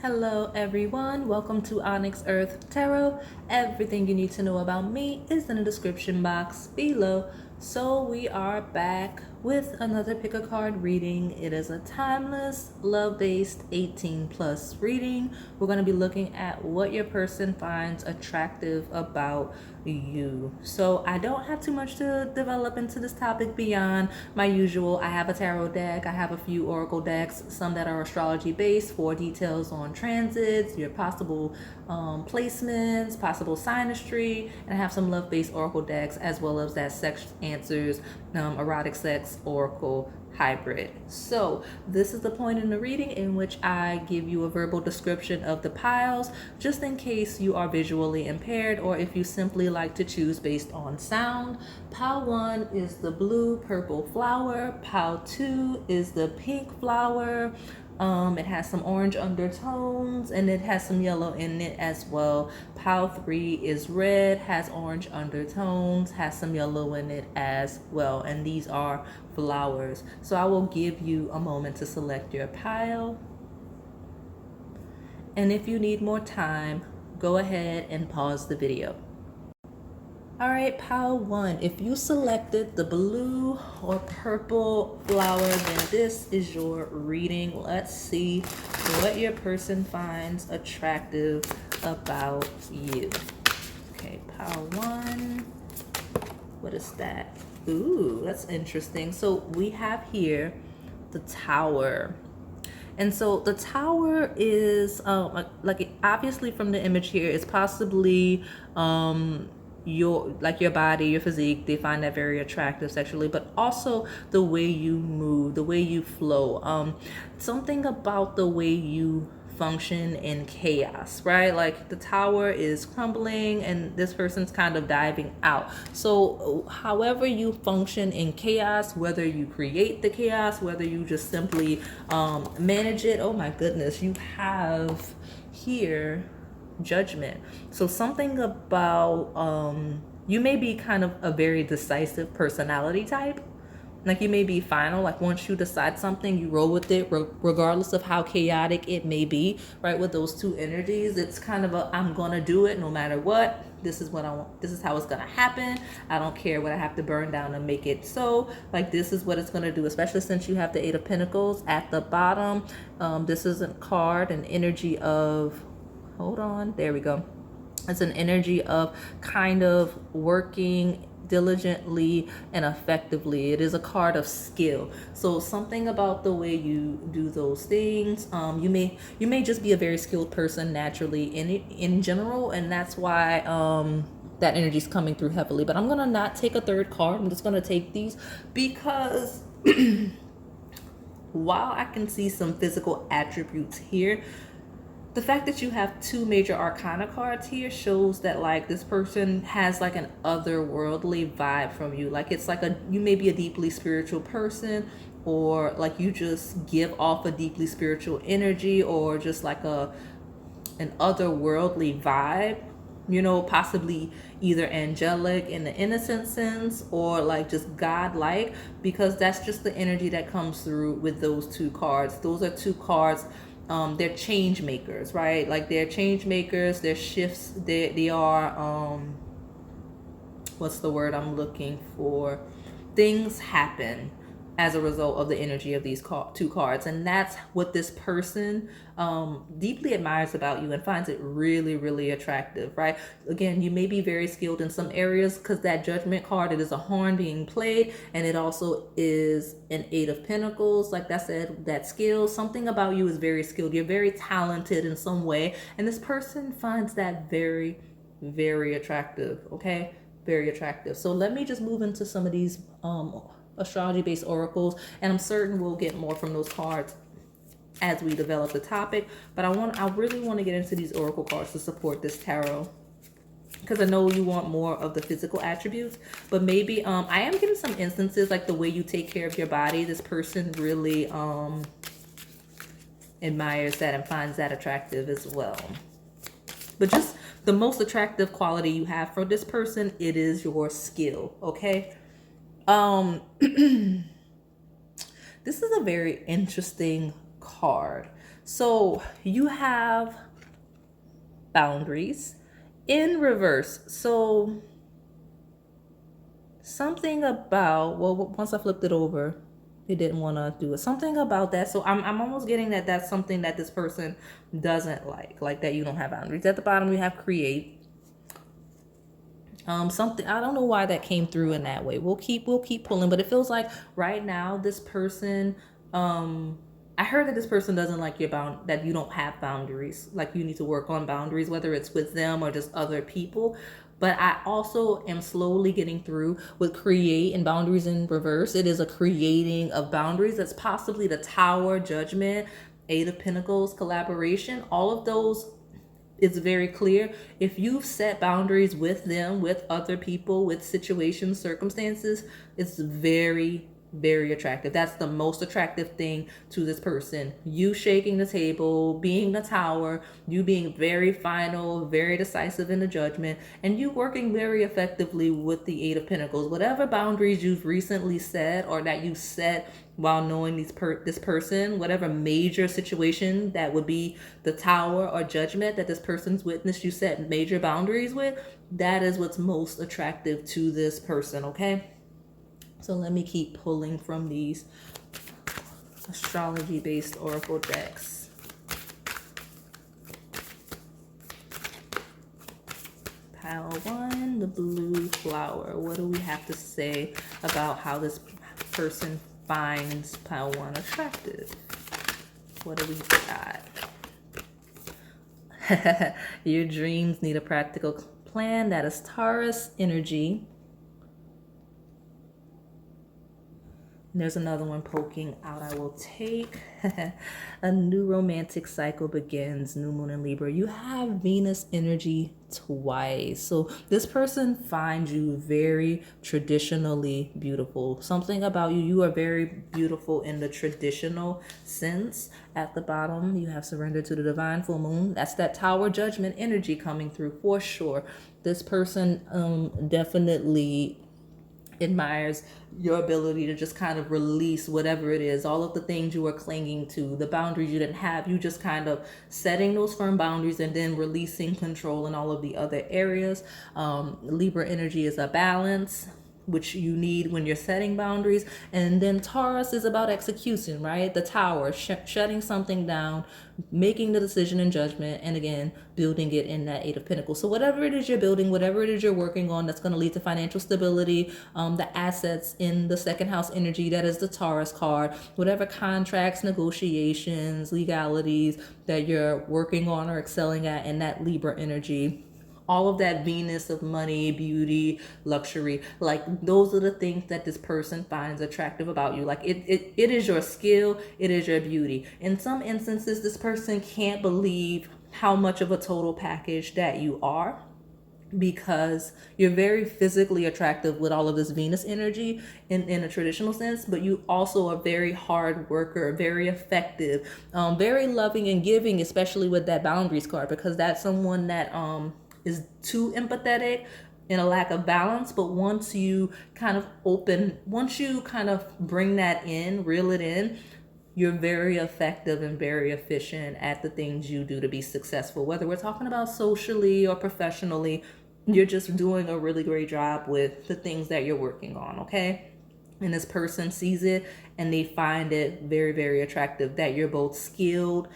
Hello everyone, welcome to OnyxEarth Tarot. Everything you need to know about me is in the description box below. So we are back with another pick a card reading. It is a timeless, love-based 18 plus reading. We're going to be looking at what your person finds attractive about you. So I don't have too much to develop into this topic beyond my usual. I have a tarot deck, I have a few oracle decks, some that are astrology based for details on transits, your possible placements, possible synastry, and I have some love based oracle decks as well as that sex answers, erotic sex oracle hybrid. So this is the point in the reading in which I give you a verbal description of the piles, just in case you are visually impaired or if you simply like to choose based on sound. Pile 1 is the blue purple flower. Pile 2 is the pink flower. It has some orange undertones and it has some yellow in it as well. Pile 3 is red, has orange undertones, has some yellow in it as well. And these are flowers. So I will give you a moment to select your pile. And if you need more time, go ahead and pause the video. All right, pile 1, if you selected the blue or purple flower, then this is your reading. Let's see what your person finds attractive about you. Okay, pile 1, what is that? Ooh, that's interesting. So we have here the Tower. And so the Tower is like obviously from the image here, it's possibly your body, your physique. They find that very attractive sexually, but also the way you move, the way you flow, something about the way you function in chaos, right? Like the tower is crumbling and this person's kind of diving out. So however you function in chaos, whether you create the chaos, whether you just simply manage it, oh my goodness, you have here Judgment. So something about you may be kind of a very decisive personality type. Like you may be final, like once you decide something, you roll with it regardless of how chaotic it may be, right? With those two energies, it's kind of a I'm gonna do it no matter what. This is what I want, this is how it's gonna happen. I don't care what I have to burn down to make it so. Like this is what it's gonna do, especially since you have the Eight of Pentacles at the bottom. This is a card, an energy of, hold on, there we go. It's an energy of kind of working diligently and effectively. It is a card of skill. So something about the way you do those things, you may just be a very skilled person naturally in general, and that's why that energy is coming through heavily. But I'm gonna not take a third card. I'm just gonna take these because while I can see some physical attributes here, the fact that you have two major arcana cards here shows that like this person has like an otherworldly vibe from you. Like it's like you may be a deeply spiritual person, or like you just give off a deeply spiritual energy, or just like an otherworldly vibe, you know, possibly either angelic in the innocent sense or like just godlike, because that's just the energy that comes through with those two cards. Those are two cards, they're change makers, right? Like they're change makers, they're shifts, they are what's the word I'm looking for? Things happen as a result of the energy of these two cards, and that's what this person deeply admires about you and finds it really, really attractive, right? Again, you may be very skilled in some areas because that Judgment card, it is a horn being played, and it also is an Eight of Pentacles. Like I said, that skill, something about you is very skilled. You're very talented in some way, and this person finds that very, very attractive. Okay, very attractive. So let me just move into some of these astrology based oracles, and I'm certain we'll get more from those cards as we develop the topic, but I really want to get into these oracle cards to support this tarot, because I know you want more of the physical attributes, but maybe I am getting some instances like the way you take care of your body. This person really admires that and finds that attractive as well. But just the most attractive quality you have for this person, it is your skill. Okay, this is a very interesting card. So you have boundaries in reverse. So something about, well, once I flipped it over, it didn't want to do it. Something about that. So I'm almost getting that that's something that this person doesn't like that you don't have boundaries. At the bottom, we have create. Something, I don't know why that came through in that way. We'll keep pulling, but it feels like right now this person, I heard that this person doesn't like that you don't have boundaries. Like you need to work on boundaries, whether it's with them or just other people. But I also am slowly getting through with create and boundaries in reverse. It is a creating of boundaries. That's possibly the Tower, Judgment, Eight of Pentacles, collaboration. All of those, it's very clear. If you've set boundaries with them, with other people, with situations, circumstances, it's very, very attractive. That's the most attractive thing to this person. You shaking the table, being the Tower, you being very final, very decisive in the Judgment, and you working very effectively with the Eight of Pentacles. Whatever boundaries you've recently set or that you set while knowing this person, whatever major situation that would be the Tower or Judgment that this person's witnessed you set major boundaries with, that is what's most attractive to this person, okay? So let me keep pulling from these astrology-based oracle decks. Pile 1, the blue flower. What do we have to say about how this person finds pile 1 attractive? What do we got? Your dreams need a practical plan. That is Taurus energy. There's another one poking out. I will take. A new romantic cycle begins. New moon in Libra. You have Venus energy twice. So this person finds you very traditionally beautiful. Something about you. You are very beautiful in the traditional sense. At the bottom, you have surrender to the divine full moon. That's that Tower Judgment energy coming through for sure. This person definitely admires your ability to just kind of release whatever it is, all of the things you were clinging to, the boundaries you didn't have, you just kind of setting those firm boundaries and then releasing control in all of the other areas. Libra energy is a balance, which you need when you're setting boundaries. And then Taurus is about execution, right? The Tower, shutting something down, making the decision and judgment, and again, building it in that Eight of Pentacles. So whatever it is you're building, whatever it is you're working on, that's going to lead to financial stability, the assets in the second house energy, that is the Taurus card, whatever contracts, negotiations, legalities that you're working on or excelling at in that Libra energy. All of that Venus of money, beauty, luxury, like those are the things that this person finds attractive about you. Like it is your skill, it is your beauty. In some instances, this person can't believe how much of a total package that you are, because you're very physically attractive with all of this Venus energy in a traditional sense, but you also are very hard worker, very effective, very loving and giving, especially with that boundaries card, because that's someone that is too empathetic in a lack of balance. But once you kind of bring that in, reel it in, you're very effective and very efficient at the things you do to be successful. Whether we're talking about socially or professionally, you're just doing a really great job with the things that you're working on, okay? And this person sees it and they find it very, very attractive that you're both skilled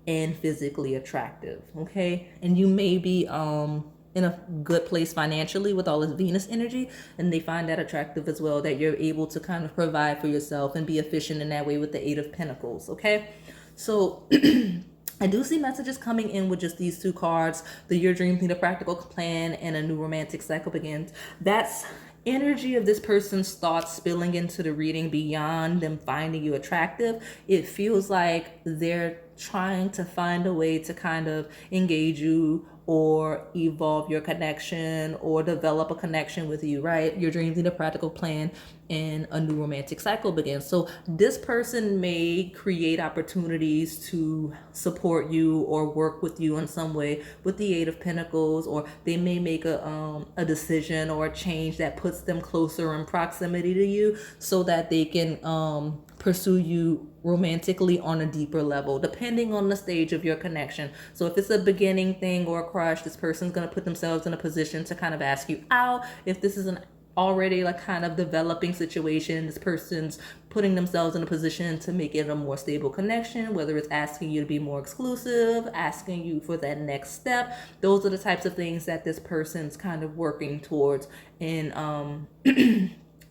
and physically attractive, okay? And you may be in a good place financially with all this Venus energy, and they find that attractive as well, that you're able to kind of provide for yourself and be efficient in that way with the Eight of Pentacles, okay? So I do see messages coming in with just these two cards, the Your Dreams Need a Practical Plan and a New Romantic Cycle Begins. That's energy of this person's thoughts spilling into the reading beyond them finding you attractive. It feels like they're trying to find a way to kind of engage you or evolve your connection or develop a connection with you, right? Your dreams need a practical plan and a new romantic cycle begins. So this person may create opportunities to support you or work with you in some way with the Eight of Pentacles, or they may make a decision or a change that puts them closer in proximity to you so that they can pursue you romantically on a deeper level, depending on the stage of your connection. So if it's a beginning thing or a crush, this person's going to put themselves in a position to kind of ask you out. If this is an already like kind of developing situation, this person's putting themselves in a position to make it a more stable connection, whether it's asking you to be more exclusive, asking you for that next step. Those are the types of things that this person's kind of working towards. And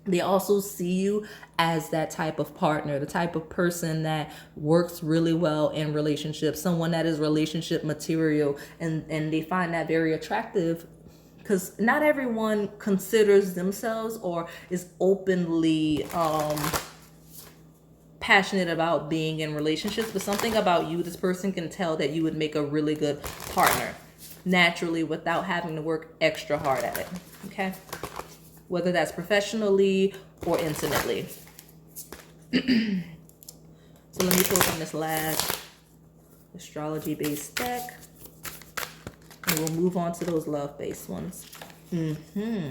they also see you as that type of partner, the type of person that works really well in relationships, someone that is relationship material, and they find that very attractive, because not everyone considers themselves or is openly passionate about being in relationships, but something about you, this person can tell that you would make a really good partner naturally without having to work extra hard at it. Okay, whether that's professionally or intimately. So let me pull from this last astrology based deck, and we'll move on to those love based ones. You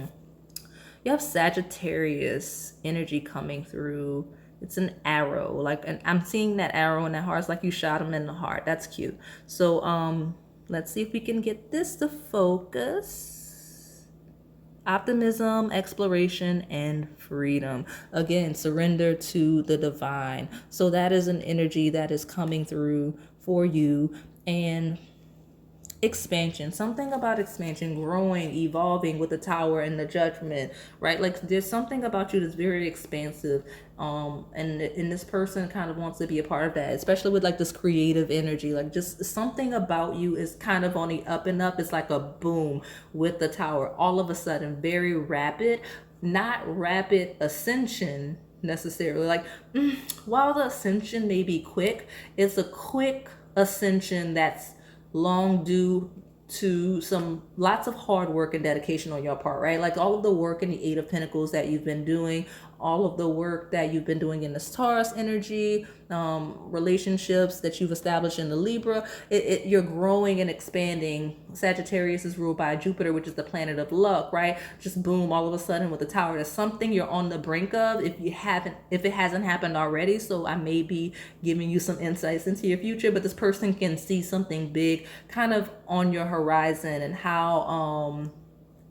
have Sagittarius energy coming through. It's an arrow, like, and I'm seeing that arrow in that heart. It's like you shot him in the heart. That's cute. So let's see if we can get this to focus. Optimism, exploration, and freedom. Again, surrender to the divine. So that is an energy that is coming through for you. And expansion, something about expansion, growing, evolving with the Tower and the Judgment, right? Like there's something about you that's very expansive, and this person kind of wants to be a part of that, especially with like this creative energy. Like just something about you is kind of on the up and up. It's like a boom with the Tower, all of a sudden, very rapid, not rapid ascension necessarily. Like while the ascension may be quick, it's a quick ascension that's long due to some lots of hard work and dedication on your part, right? Like all of the work in the Eight of Pentacles that you've been doing, all of the work that you've been doing in this Taurus energy, relationships that you've established in the Libra, you're growing and expanding. Sagittarius is ruled by Jupiter, which is the planet of luck, right? Just boom, all of a sudden with the Tower, there's something you're on the brink of if it hasn't happened already. So I may be giving you some insights into your future, but this person can see something big kind of on your horizon, and how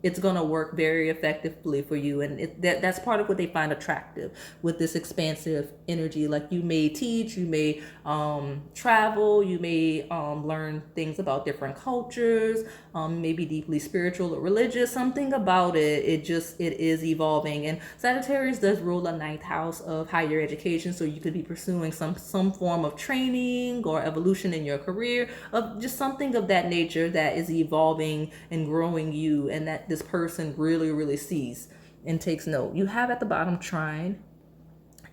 it's going to work very effectively for you. And that's part of what they find attractive with this expansive energy. Like you may teach, you may travel, you may learn things about different cultures, maybe deeply spiritual or religious. Something about it is evolving. And Sagittarius does rule a ninth house of higher education, so you could be pursuing some form of training or evolution in your career, of just something of that nature that is evolving and growing you, and that this person really, really sees and takes note. You have at the bottom trine,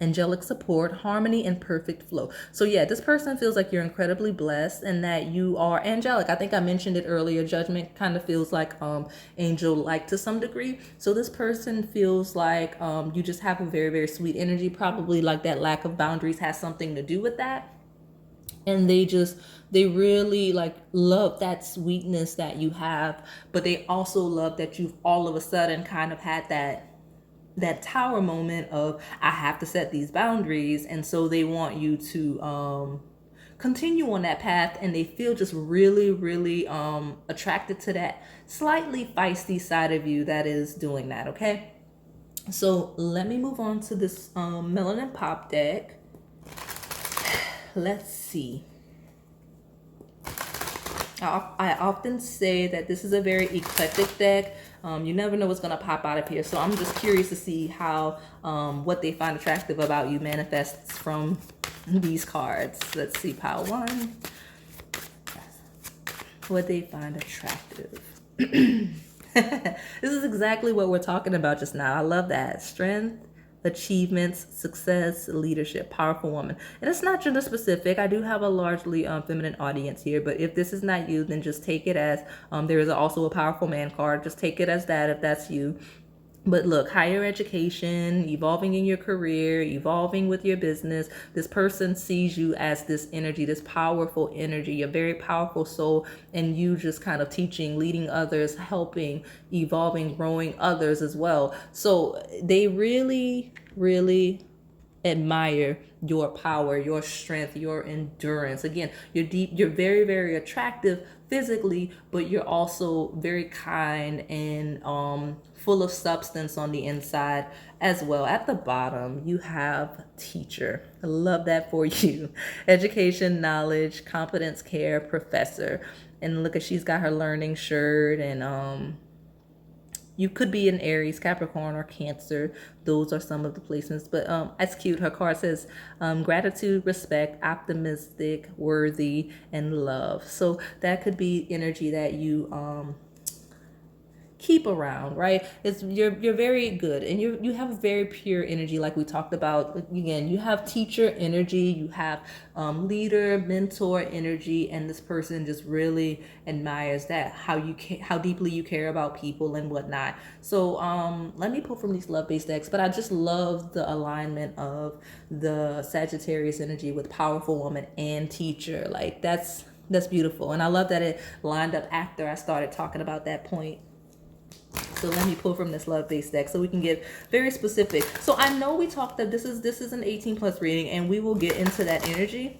angelic support, harmony, and perfect flow. So yeah, this person feels like you're incredibly blessed and that you are angelic. I think I mentioned it earlier. Judgment kind of feels like angel-like to some degree. So this person feels like you just have a very, very sweet energy. Probably like that lack of boundaries has something to do with that. And they really like love that sweetness that you have, but they also love that you've all of a sudden kind of had that Tower moment of, I have to set these boundaries. And so they want you to continue on that path, and they feel just really, really attracted to that slightly feisty side of you that is doing that. Okay, so let me move on to this Melanin Pop deck. Let's see. I often say that this is a very eclectic deck. You never know what's going to pop out of here. So I'm just curious to see how what they find attractive about you manifests from these cards. Let's see, pile one. What they find attractive. This is exactly what we're talking about just now. I love that. Strength, achievements, success, leadership, powerful woman. And it's not gender specific. I do have a largely feminine audience here, but if this is not you, then just take it as there is also a powerful man card. Just take it as that if that's you. But look, higher education, evolving in your career, evolving with your business. This person sees you as this energy, this powerful energy, a very powerful soul, and you just kind of teaching, leading others, helping, evolving, growing others as well. So they really, really admire your power, your strength, your endurance. Again, you're very, very attractive physically, but you're also very kind and full of substance on the inside as well. At the bottom, you have teacher. I love that for you. Education, knowledge, competence, care, professor. And look at, she's got her learning shirt, and you could be an Aries, Capricorn, or Cancer. Those are some of the placements. But that's cute. Her card says gratitude, respect, optimistic, worthy, and love. So that could be energy that you keep around, right? It's you're very good, and you have very pure energy, like we talked about. Again, you have teacher energy, you have leader, mentor energy, and this person just really admires that, how deeply you care about people and whatnot. So let me pull from these love-based decks, but I just love the alignment of the Sagittarius energy with powerful woman and teacher. Like that's beautiful, and I love that it lined up after I started talking about that point. So let me pull from this love-based deck so we can get very specific. So I know we talked that this is an 18+ reading, and we will get into that energy.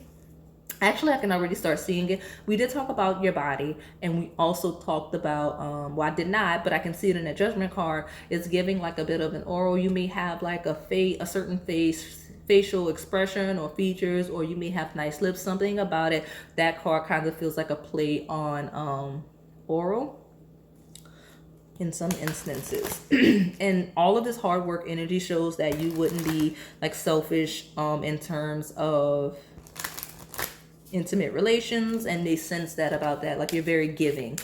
Actually, I can already start seeing it. We did talk about your body, and we also talked about, well, I did not, but I can see it in the judgment card. It's giving like a bit of an oral. You may have like a certain facial expression or features, or you may have nice lips, something about it. That card kind of feels like a play on oral in some instances. And all of this hard work energy shows that you wouldn't be like selfish in terms of intimate relations, and they sense that about that, like you're very giving,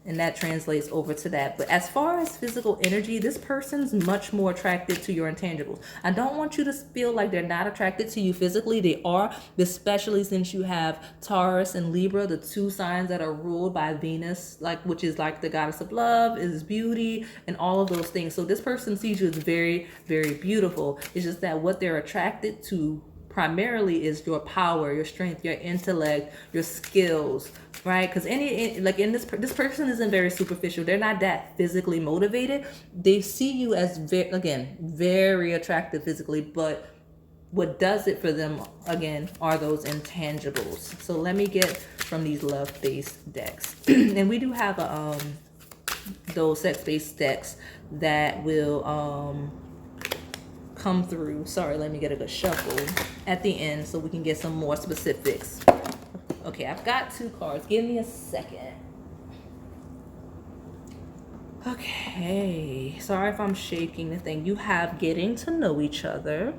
and that translates over to that. But as far as physical energy, this person's much more attracted to your intangibles. I don't want you to feel like they're not attracted to you physically. They are, especially since you have Taurus and Libra, the two signs that are ruled by Venus, like, which is like the goddess of love, is beauty, and all of those things. So this person sees you as very, very beautiful. It's just that what they're attracted to primarily is your power, your strength, your intellect, your skills, right? Because this person isn't very superficial. They're not that physically motivated. They see you as very attractive physically, but what does it for them again are those intangibles. So let me get from these love-based decks. And we do have those sex-based decks that will come through. Sorry, let me get a good shuffle at the end so we can get some more specifics. Okay, I've got two cards. Give me a second. Okay, sorry if I'm shaking the thing. You have getting to know each other.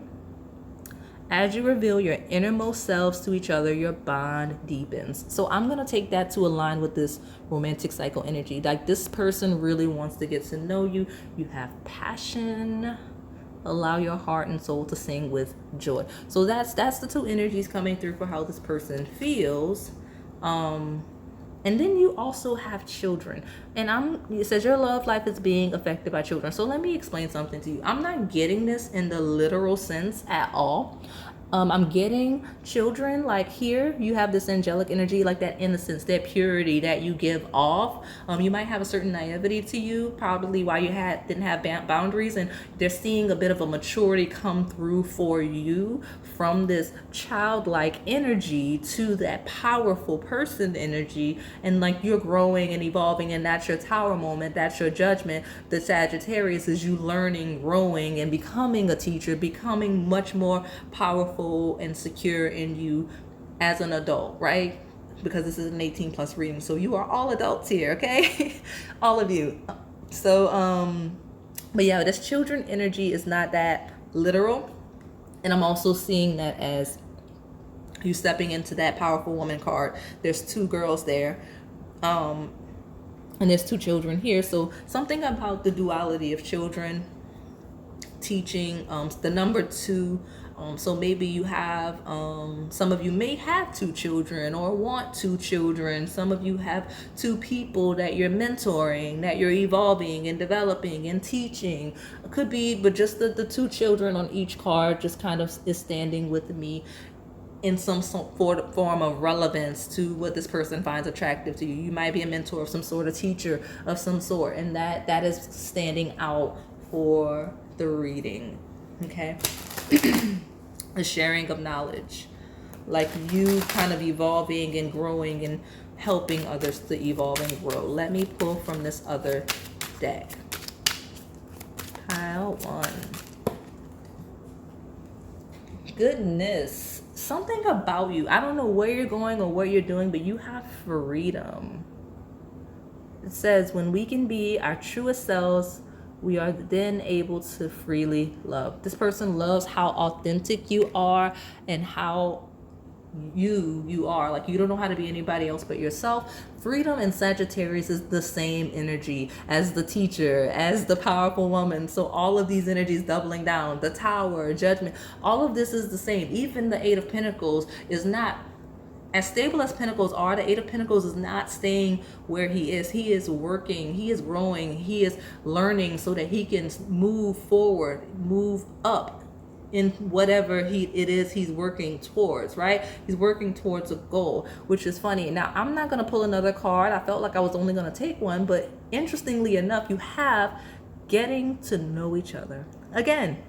As you reveal your innermost selves to each other, your bond deepens. So I'm going to take that to align with this romantic cycle energy. Like this person really wants to get to know you. You have passion. Allow your heart and soul to sing with joy. So that's the two energies coming through for how this person feels. And then you also have children, and it says your love life is being affected by children. So let me explain something to you. I'm not getting this in the literal sense at all. I'm getting children, like here you have this angelic energy, like that innocence, that purity that you give off. You might have a certain naivety to you, probably why you didn't have boundaries, and they're seeing a bit of a maturity come through for you from this childlike energy to that powerful person energy, and like you're growing and evolving, and that's your tower moment, that's your judgment. The Sagittarius is you learning, growing, and becoming a teacher, becoming much more powerful and secure in you as an adult, right? Because this is an 18+ reading, so you are all adults here, okay? All of you. So but yeah, this children energy is not that literal, and I'm also seeing that as you stepping into that powerful woman card. There's two girls there, and there's two children here. So something about the duality of children, teaching, the number two. So maybe you have, some of you may have two children or want two children. Some of you have two people that you're mentoring, that you're evolving and developing and teaching. It could be, but just the two children on each card just kind of is standing with me in some form of relevance to what this person finds attractive to you. You might be a mentor of some sort, a teacher of some sort, and that is standing out for the reading. Okay. A sharing of knowledge, like you kind of evolving and growing and helping others to evolve and grow. Let me pull from this other deck. Pile 1. Goodness, something about you. I don't know where you're going or what you're doing, but you have freedom. It says, when we can be our truest selves, we are then able to freely love. This person loves how authentic you are and how you are. Like, you don't know how to be anybody else but yourself. Freedom in Sagittarius is the same energy as the teacher, as the powerful woman. So all of these energies doubling down, the Tower, Judgment, all of this is the same. Even the Eight of Pentacles is not as stable as Pentacles are. The Eight of Pentacles is not staying where he is. He is working, he is growing, he is learning so that he can move forward, move up in whatever it is he's working towards, right? He's working towards a goal, which is funny. Now, I'm not going to pull another card. I felt like I was only going to take one, but interestingly enough, you have getting to know each other. Again,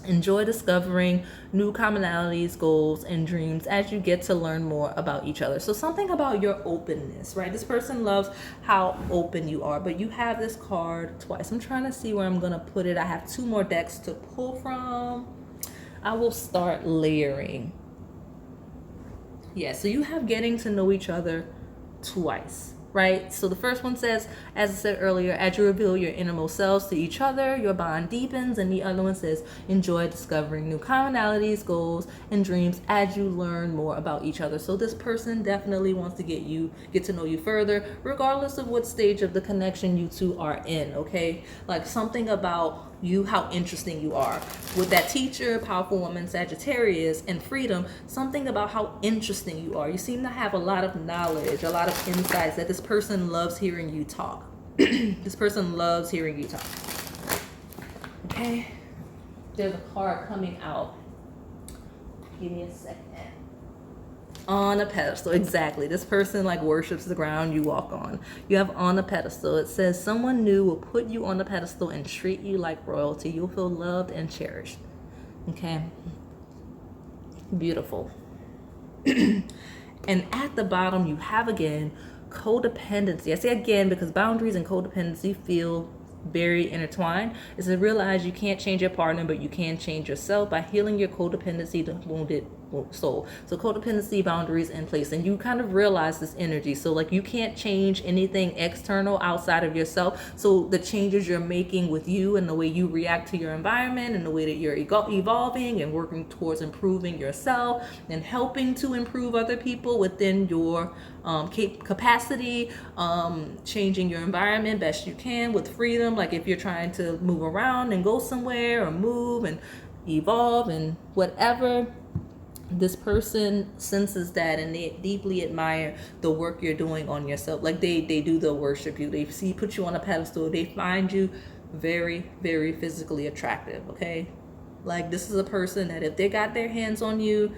enjoy discovering new commonalities, goals, and dreams as you get to learn more about each other. So something about your openness, right? This person loves how open you are, but you have this card twice. I'm trying to see where I'm going to put it. I have 2 more decks to pull from. I will start layering. Yeah, so you have getting to know each other twice, right? So the first one says, as I said earlier, as you reveal your innermost selves to each other, your bond deepens. And the other one says, enjoy discovering new commonalities, goals, and dreams as you learn more about each other. So this person definitely wants to get to know you further, regardless of what stage of the connection you two are in, okay? Like, something about you, how interesting you are. With that teacher, powerful woman, Sagittarius, and freedom, something about how interesting you are. You seem to have a lot of knowledge, a lot of insights that this person loves hearing you talk. This person loves hearing you talk. Okay? There's a card coming out. Give me a second. On a pedestal, exactly. This person like worships the ground you walk on. You have on a pedestal. It says someone new will put you on a pedestal and treat you like royalty. You'll feel loved and cherished. Okay. Beautiful. And at the bottom, you have again codependency. I say again because boundaries and codependency feel very intertwined. Is to realize you can't change your partner, but you can change yourself by healing your codependency to wounded soul. So codependency, boundaries in place, and you kind of realize this energy. So like, you can't change anything external outside of yourself. So the changes you're making with you and the way you react to your environment and the way that you're evolving and working towards improving yourself and helping to improve other people within your capacity, changing your environment best you can with freedom. Like, if you're trying to move around and go somewhere or move and evolve and whatever, this person senses that and they deeply admire the work you're doing on yourself. Like, they do the worship you. They put you on a pedestal. They find you very, very physically attractive. Okay, like, this is a person that if they got their hands on you,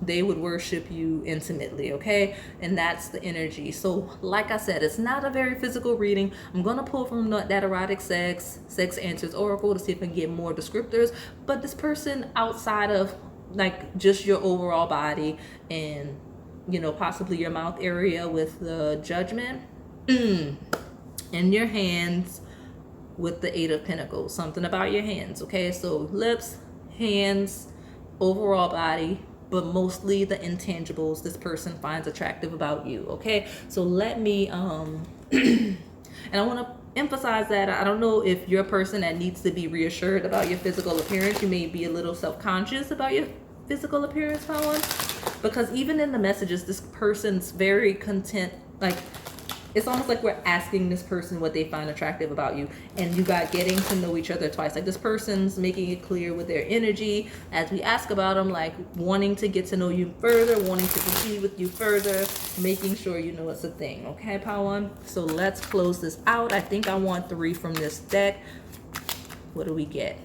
they would worship you intimately. Okay, and that's the energy. So like I said, it's not a very physical reading. I'm gonna pull from that erotic sex answers oracle to see if I can get more descriptors. But this person, outside of like just your overall body and, you know, possibly your mouth area with the Judgment, and your hands with the Eight of Pentacles, something about your hands. Okay, so lips, hands, overall body, but mostly the intangibles this person finds attractive about you. Okay, so let me and I want to emphasize that I don't know if you're a person that needs to be reassured about your physical appearance. You may be a little self-conscious about your physical appearance, Paula, because even in the messages, this person's very content. Like, it's almost like we're asking this person what they find attractive about you, and you got getting to know each other twice. Like, this person's making it clear with their energy as we ask about them, like wanting to get to know you further, wanting to continue with you further, making sure you know it's a thing. Okay, Pawan? So let's close this out. I think I want 3 from this deck. What do we get?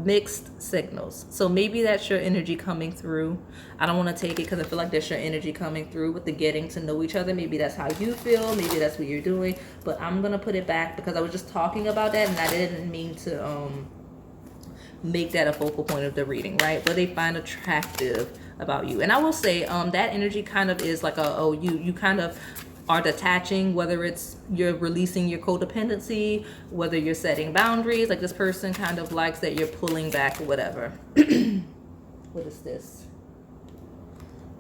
mixed signals. So maybe that's your energy coming through. I don't want to take it because I feel like that's your energy coming through with the getting to know each other. Maybe that's how you feel. Maybe that's what you're doing. But I'm going to put it back because I was just talking about that and I didn't mean to make that a focal point of the reading, right? What they find attractive about you. And I will say that energy kind of is like you kind of are detaching, whether it's you're releasing your codependency, whether you're setting boundaries. Like this person kind of likes that you're pulling back or whatever. What is this?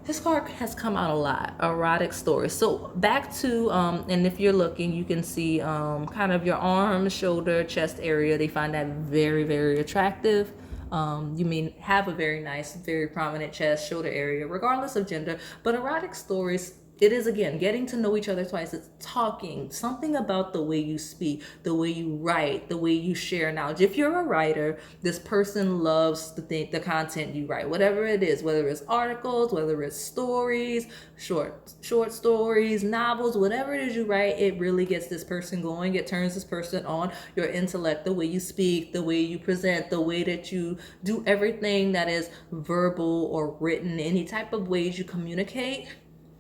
This card has come out a lot. Erotic stories. So back to and if you're looking, you can see kind of your arm, shoulder, chest area. They find that very, very attractive. You may have a very nice, very prominent chest, shoulder area, regardless of gender. But erotic stories, it is, again, getting to know each other twice. It's talking, something about the way you speak, the way you write, the way you share knowledge. If you're a writer, this person loves the content you write, whatever it is, whether it's articles, whether it's stories, short stories, novels, whatever it is you write, it really gets this person going. It turns this person on. Your intellect, the way you speak, the way you present, the way that you do everything that is verbal or written, any type of ways you communicate.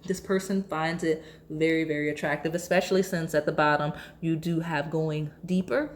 This person finds it very, very attractive, especially since at the bottom you do have going deeper.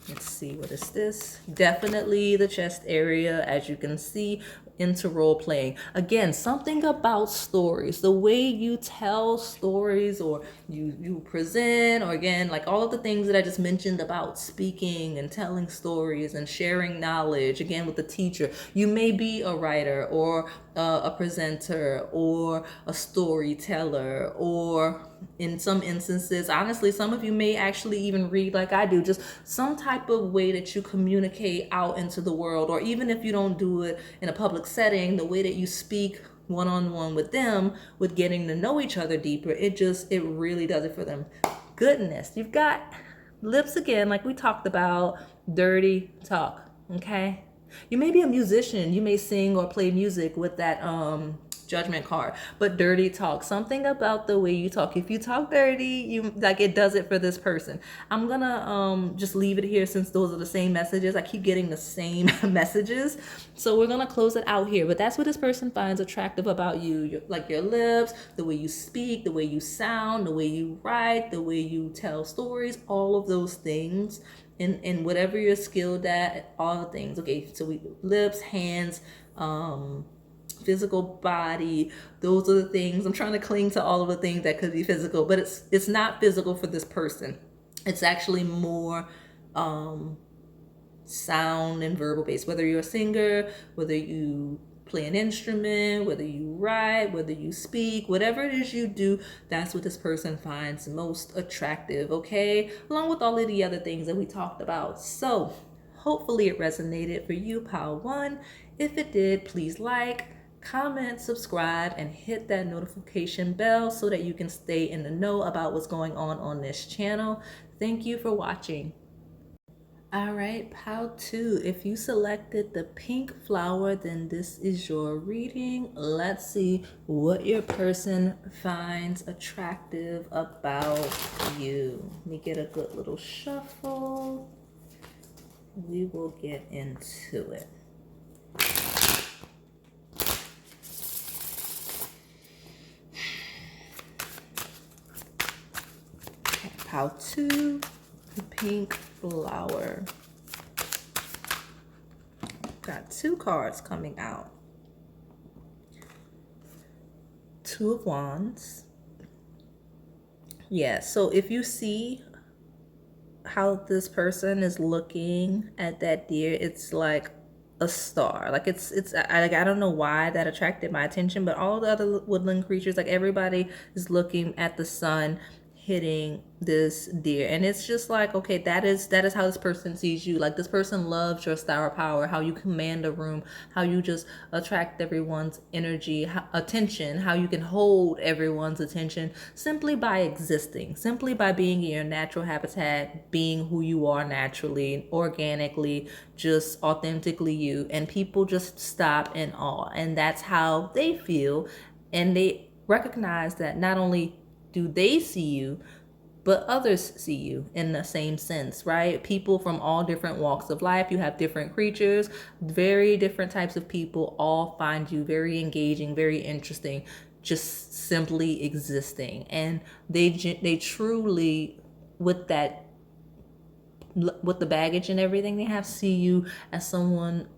Let's see, what is this? Definitely the chest area, as you can see, into role playing. Again, something about stories, the way you tell stories or you present, or again, like all of the things that I just mentioned about speaking and telling stories and sharing knowledge. Again, with the teacher, you may be a writer or a presenter or a storyteller, or in some instances, honestly, some of you may actually even read like I do, just some type of way that you communicate out into the world. Or even if you don't do it in a public setting, the way that you speak one-on-one with them, with getting to know each other deeper, it really does it for them. Goodness, you've got lips again, like we talked about, dirty talk, okay? You may be a musician, you may sing or play music with that judgment card, but dirty talk, something about the way you talk. If you talk dirty, you like, it does it for this person. I'm gonna just leave it here since those are the same messages. I keep getting the same messages, so we're gonna close it out here. But that's what this person finds attractive about you, like your lips, the way you speak, the way you sound, the way you write, the way you tell stories, all of those things. And whatever you're skilled at, all the things. Okay, so lips, hands, physical body, those are the things. I'm trying to cling to all of the things that could be physical, but it's not physical for this person. It's actually more sound and verbal based. Whether you're a singer, whether you play an instrument, whether you write, whether you speak, whatever it is you do, that's what this person finds most attractive, okay? Along with all of the other things that we talked about. So hopefully it resonated for you, Pile 1. If it did, please like, comment, subscribe, and hit that notification bell so that you can stay in the know about what's going on this channel. Thank you for watching. All right, pile 2. If you selected the pink flower, then this is your reading. Let's see what your person finds attractive about you. Let me get a good little shuffle. We will get into it. Okay, pile 2, the pink flower. Got 2 cards coming out. 2 of Wands. Yeah, so if you see how this person is looking at that deer, it's like a star. Like I don't know why that attracted my attention, but all the other woodland creatures, like everybody is looking at the sun hitting this deer, and it's just like, okay, that is how this person sees you. Like this person loves your star power, how you command a room, how you just attract everyone's energy, attention, how you can hold everyone's attention simply by existing, simply by being in your natural habitat, being who you are naturally, organically, just authentically you, and people just stop in awe. And that's how they feel, and they recognize that not only do they see you, but others see you in the same sense, right? People from all different walks of life. You have different creatures, very different types of people, all find you very engaging, very interesting, just simply existing. And they truly, with that, with the baggage and everything they have, see you as someone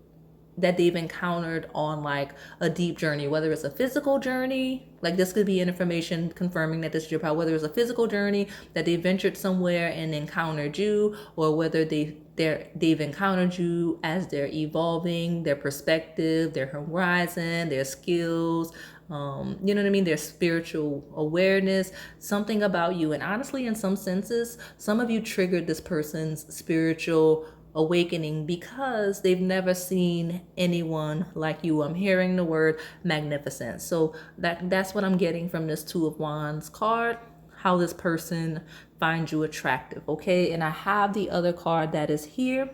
that they've encountered on like a deep journey, whether it's a physical journey, like this could be information confirming that this is your power, whether it's a physical journey that they ventured somewhere and encountered you, or whether they've encountered you as they're evolving their perspective, their horizon, their skills, you know what I mean, their spiritual awareness, something about you. And honestly, in some senses, some of you triggered this person's spiritual awakening because they've never seen anyone like you. I'm hearing the word magnificent. So that's what I'm getting from this Two of Wands card, how this person finds you attractive. Okay, and I have the other card that is here.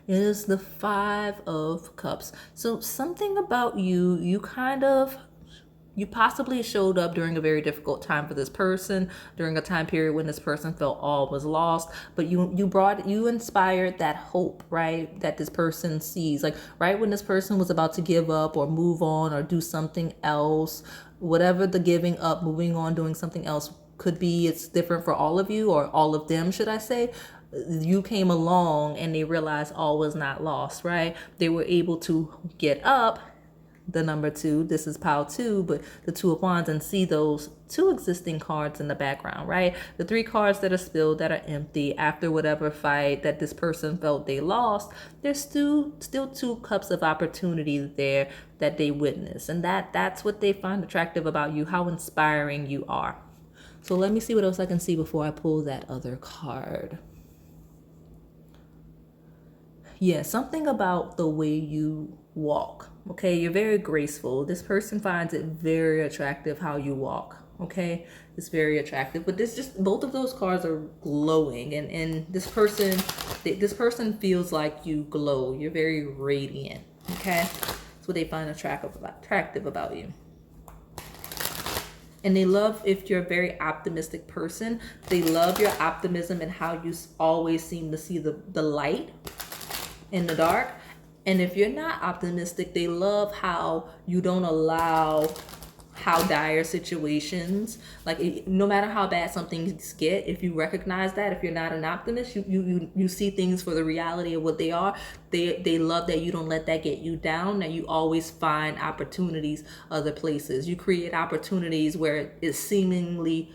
It is the Five of Cups. So something about you, you possibly showed up during a very difficult time for this person, during a time period when this person felt all was lost, but you inspired that hope, right? That this person sees, like right when this person was about to give up or move on or do something else, whatever the giving up, moving on, doing something else could be, it's different for all of you, or all of them, should I say. You came along and they realized all was not lost, right? They were able to get up, the number two, this is pile two, but the Two of Wands, and see those two existing cards in the background, right? The three cards that are spilled, that are empty after whatever fight that this person felt they lost, there's still two cups of opportunity there that they witness. And that's what they find attractive about you, how inspiring you are. So let me see what else I can see before I pull that other card. Yeah, something about the way you walk. Okay, you're very graceful. This person finds it very attractive how you walk. Okay, it's very attractive. But this just, both of those cards are glowing, and this person feels like you glow. You're very radiant. Okay, that's what they find attractive about you. And they love, if you're a very optimistic person, they love your optimism and how you always seem to see the light in the dark. And if you're not optimistic, they love how you don't allow how dire situations, like no matter how bad some things get, if you recognize that, if you're not an optimist, you see things for the reality of what they are. They love that you don't let that get you down, that you always find opportunities other places. You create opportunities where it seemingly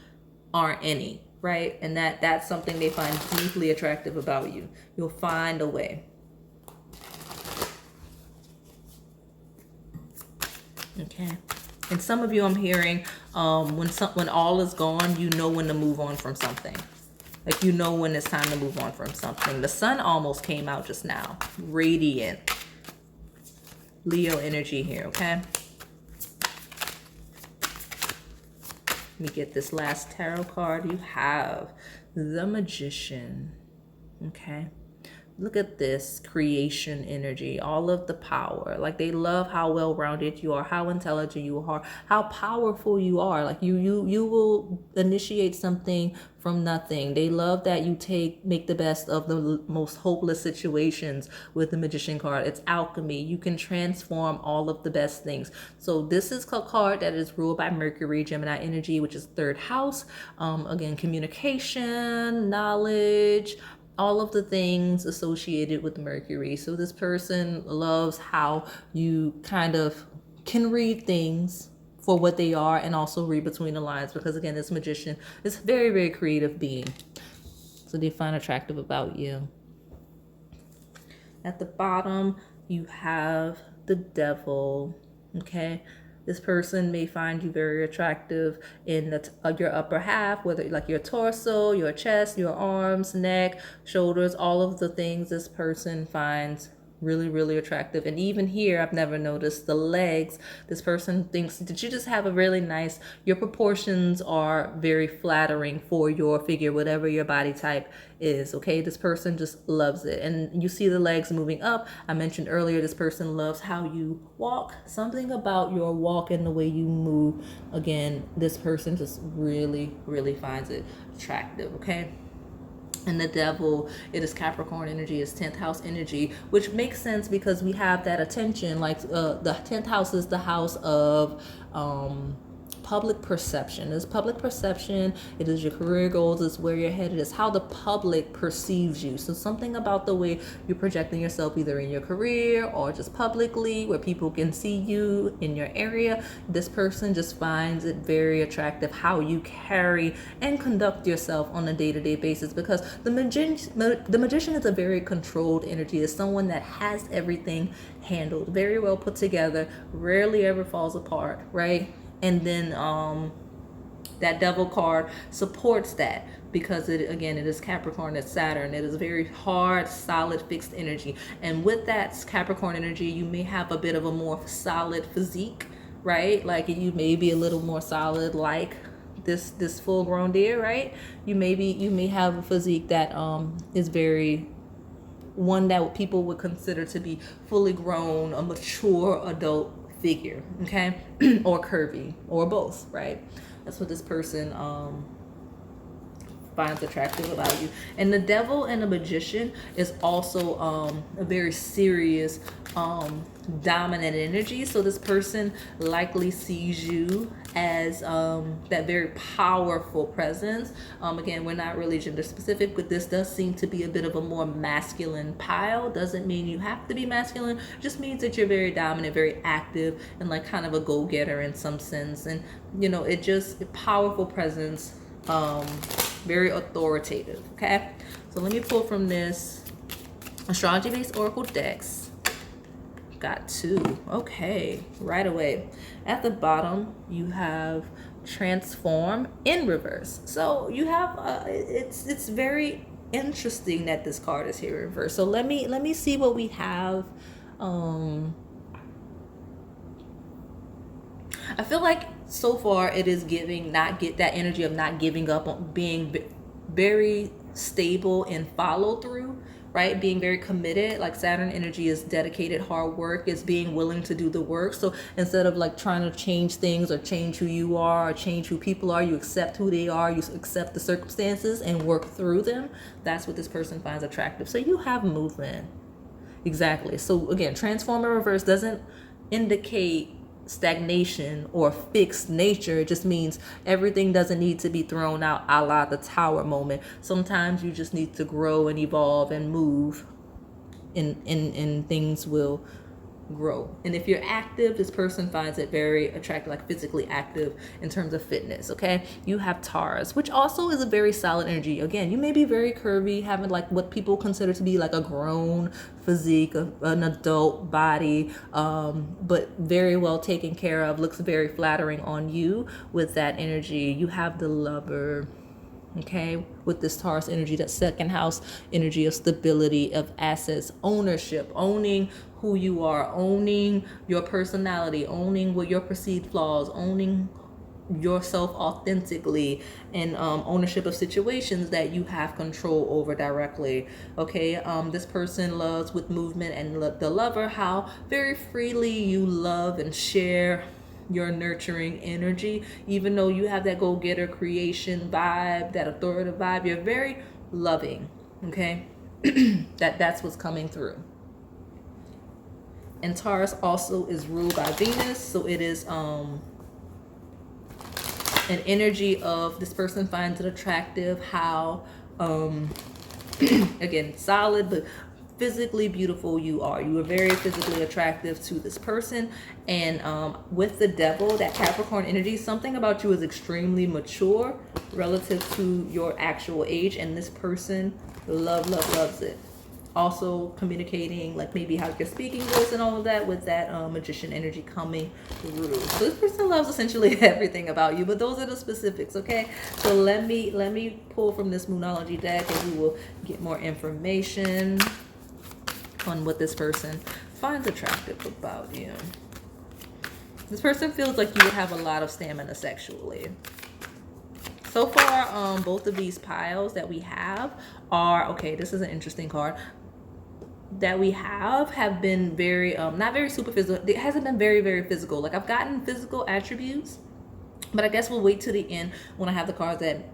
aren't any, right? And that's something they find deeply attractive about you. You'll find a way. Okay, and some of you, I'm hearing, when all is gone, you know when to move on from something. Like you know when it's time to move on from something. The sun almost came out just now. Radiant. Leo energy here, okay? Let me get this last tarot card. You have the Magician, okay? Look at this creation energy, all of the power. Like they love how well-rounded you are, how intelligent you are, how powerful you are. Like you will initiate something from nothing. They love that you make the best of the most hopeless situations with the Magician card. It's alchemy. You can transform all of the best things. So this is a card that is ruled by Mercury, Gemini energy, which is third house. Again, communication, knowledge, all of the things associated with Mercury. So this person loves how you kind of can read things for what they are and also read between the lines, because again, this Magician is a very, very creative being. So they find attractive about you. At the bottom, you have the Devil, okay? This person may find you very attractive in your upper half, whether like your torso, your chest, your arms, neck, shoulders, all of the things this person finds really, really attractive. And even here, I've never noticed the legs. This person thinks that you just have a really nice, your proportions are very flattering for your figure, whatever your body type is. Okay, this person just loves it. And you see the legs moving up. I mentioned earlier, this person loves how you walk. Something about your walk and the way you move, again, this person just really, really finds it attractive. Okay. And the devil, it is Capricorn energy, it's 10th house energy, which makes sense because we have that attention. Like the 10th house is the house of public perception. It's public perception. It is your career goals. It's where you're headed. It's how the public perceives you. So something about the way you're projecting yourself, either in your career or just publicly, where people can see you in your area. This person just finds it very attractive how you carry and conduct yourself on a day-to-day basis, because the magician is a very controlled energy. It's someone that has everything handled, very well put together, rarely ever falls apart, right? And then that devil card supports that, because it is Capricorn, it's Saturn. It is very hard, solid, fixed energy. And with that Capricorn energy, you may have a bit of a more solid physique, right? Like you may be a little more solid, like this full grown deer, right? You may have a physique that is very, one that people would consider to be fully grown, a mature adult figure, okay? Or curvy, or both, right? That's what this person finds attractive about you. And the devil and the magician is also a very serious dominant energy. So this person likely sees you as that very powerful presence. Again, we're not really gender specific, but this does seem to be a bit of a more masculine pile. Doesn't mean you have to be masculine, just means that you're very dominant, very active, and like kind of a go-getter in some sense. And you know, it just a powerful presence, very authoritative. Okay, so let me pull from this astrology based oracle decks. Got two. Okay, right away. At the bottom, you have transform in reverse. So you have it's very interesting that this card is here in reverse. So let me see what we have. I feel like so far it is giving that energy of not giving up, on being very stable and follow through, right? Being very committed. Like Saturn energy is dedicated, hard work, is being willing to do the work. So instead of like trying to change things or change who you are or change who people are, you accept who they are, you accept the circumstances and work through them. That's what this person finds attractive. So you have movement. Exactly. So again, transform in reverse doesn't indicate stagnation or fixed nature. It just means everything doesn't need to be thrown out, a la the tower moment. Sometimes you just need to grow and evolve and move, and things will grow. And if you're active, this person finds it very attractive, like physically active in terms of fitness. Okay, you have Taurus, which also is a very solid energy. Again, you may be very curvy, having like what people consider to be like a grown physique, an adult body, but very well taken care of, looks very flattering on you with that energy. You have the Lover, okay, with this Taurus energy, that second house energy of stability, of assets, ownership, owning who you are, owning your personality, owning what your perceived flaws, owning yourself authentically, and ownership of situations that you have control over directly. Okay, this person loves with movement, and the Lover, how very freely you love and share your nurturing energy. Even though you have that go-getter creation vibe, that authoritative vibe, you're very loving. Okay, that's what's coming through. And Taurus also is ruled by Venus, so it is an energy of this person finds it attractive how again, solid but physically beautiful you are. You are very physically attractive to this person. And with the Devil, that Capricorn energy, something about you is extremely mature relative to your actual age, and this person loves it. Also communicating, like maybe how your speaking voice and all of that, with that magician energy coming through. So this person loves essentially everything about you, but those are the specifics. Okay, so let me pull from this Moonology deck and we will get more information. on what this person finds attractive about you. This person feels like you would have a lot of stamina sexually. So far, both of these piles that we have are, okay, this is an interesting card, that we have been very, not very super physical. It hasn't been very, very physical. Like, I've gotten physical attributes, but I guess we'll wait to the end when I have the cards that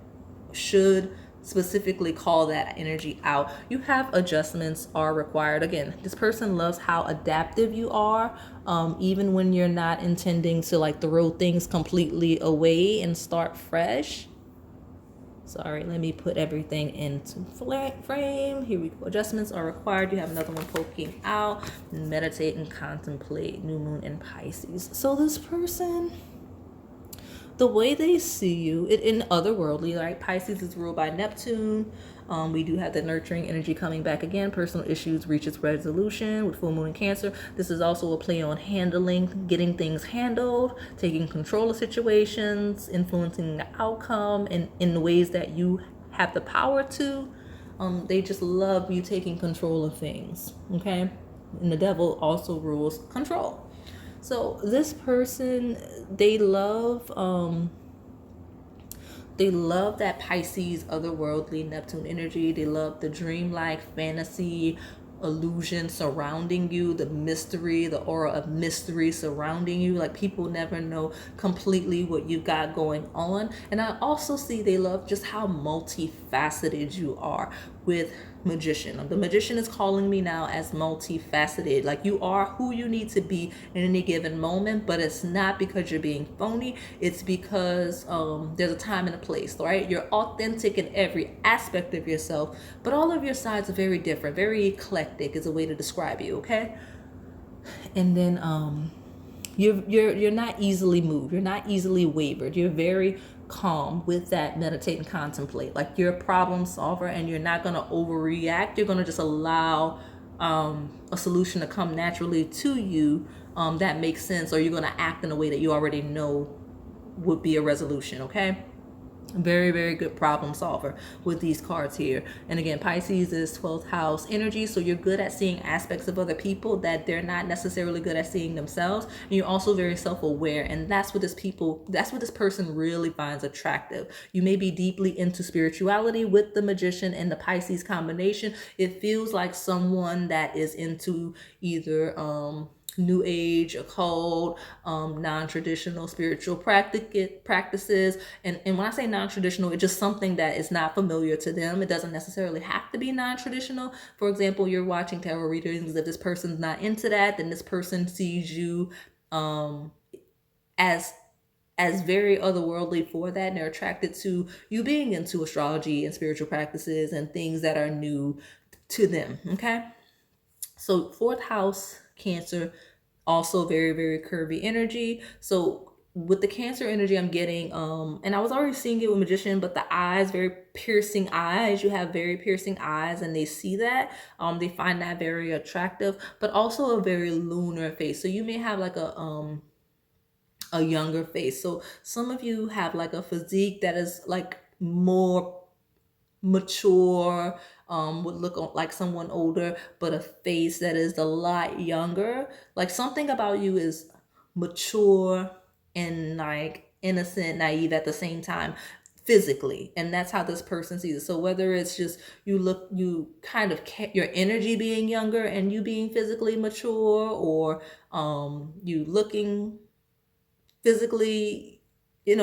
should specifically call that energy out. You have adjustments are required. Again, this person loves how adaptive you are, even when you're not intending to like throw things completely away and start fresh. Sorry, let me put everything into frame. Here we go. Adjustments are required. You have another one poking out. Meditate and contemplate. New moon in Pisces. So this person, the way they see you, in otherworldly, right? Pisces is ruled by Neptune. We do have the nurturing energy coming back again. Personal issues reaches resolution with full moon in Cancer. This is also a play on handling, getting things handled, taking control of situations, influencing the outcome in the ways that you have the power to. They just love you taking control of things, okay? And the devil also rules control. So this person, they love that Pisces otherworldly Neptune energy. They love the dreamlike fantasy illusion surrounding you, the mystery, the aura of mystery surrounding you. Like, people never know completely what you've got going on. And I also see they love just how multifaceted you are with Magician. The Magician is calling me now as multifaceted. Like, you are who you need to be in any given moment, but it's not because you're being phony. It's because there's a time and a place, right? You're authentic in every aspect of yourself, but all of your sides are very different. Very eclectic is a way to describe you, okay? And then you're not easily moved. You're not easily wavered. You're very calm with that meditate and contemplate. Like, you're a problem solver and you're not going to overreact. You're going to just allow a solution to come naturally to you that makes sense, or you're going to act in a way that you already know would be a resolution, okay? Very, very good problem solver with these cards here. And again, Pisces is 12th house energy, so you're good at seeing aspects of other people that they're not necessarily good at seeing themselves. And you're also very self-aware, and that's what this person really finds attractive. You may be deeply into spirituality with the Magician and the Pisces combination. It feels like someone that is into either New Age, occult, non-traditional spiritual practices. And when I say non-traditional, it's just something that is not familiar to them. It doesn't necessarily have to be non-traditional. For example, you're watching tarot readings. If this person's not into that, then this person sees you as very otherworldly for that, and they're attracted to you being into astrology and spiritual practices and things that are new to them, okay? So 4th house, Cancer, also very, very curvy energy. So with the Cancer energy, I'm getting, and I was already seeing it with Magician, but the eyes, very piercing eyes. You have very piercing eyes, and they see that. They find that very attractive, but also a very lunar face. So you may have like a younger face. So some of you have like a physique that is like more mature, would look like someone older, but a face that is a lot younger. Like, something about you is mature and like innocent, naive at the same time, physically. And that's how this person sees it. So whether it's just you kind of your energy being younger and you being physically mature, or you looking physically,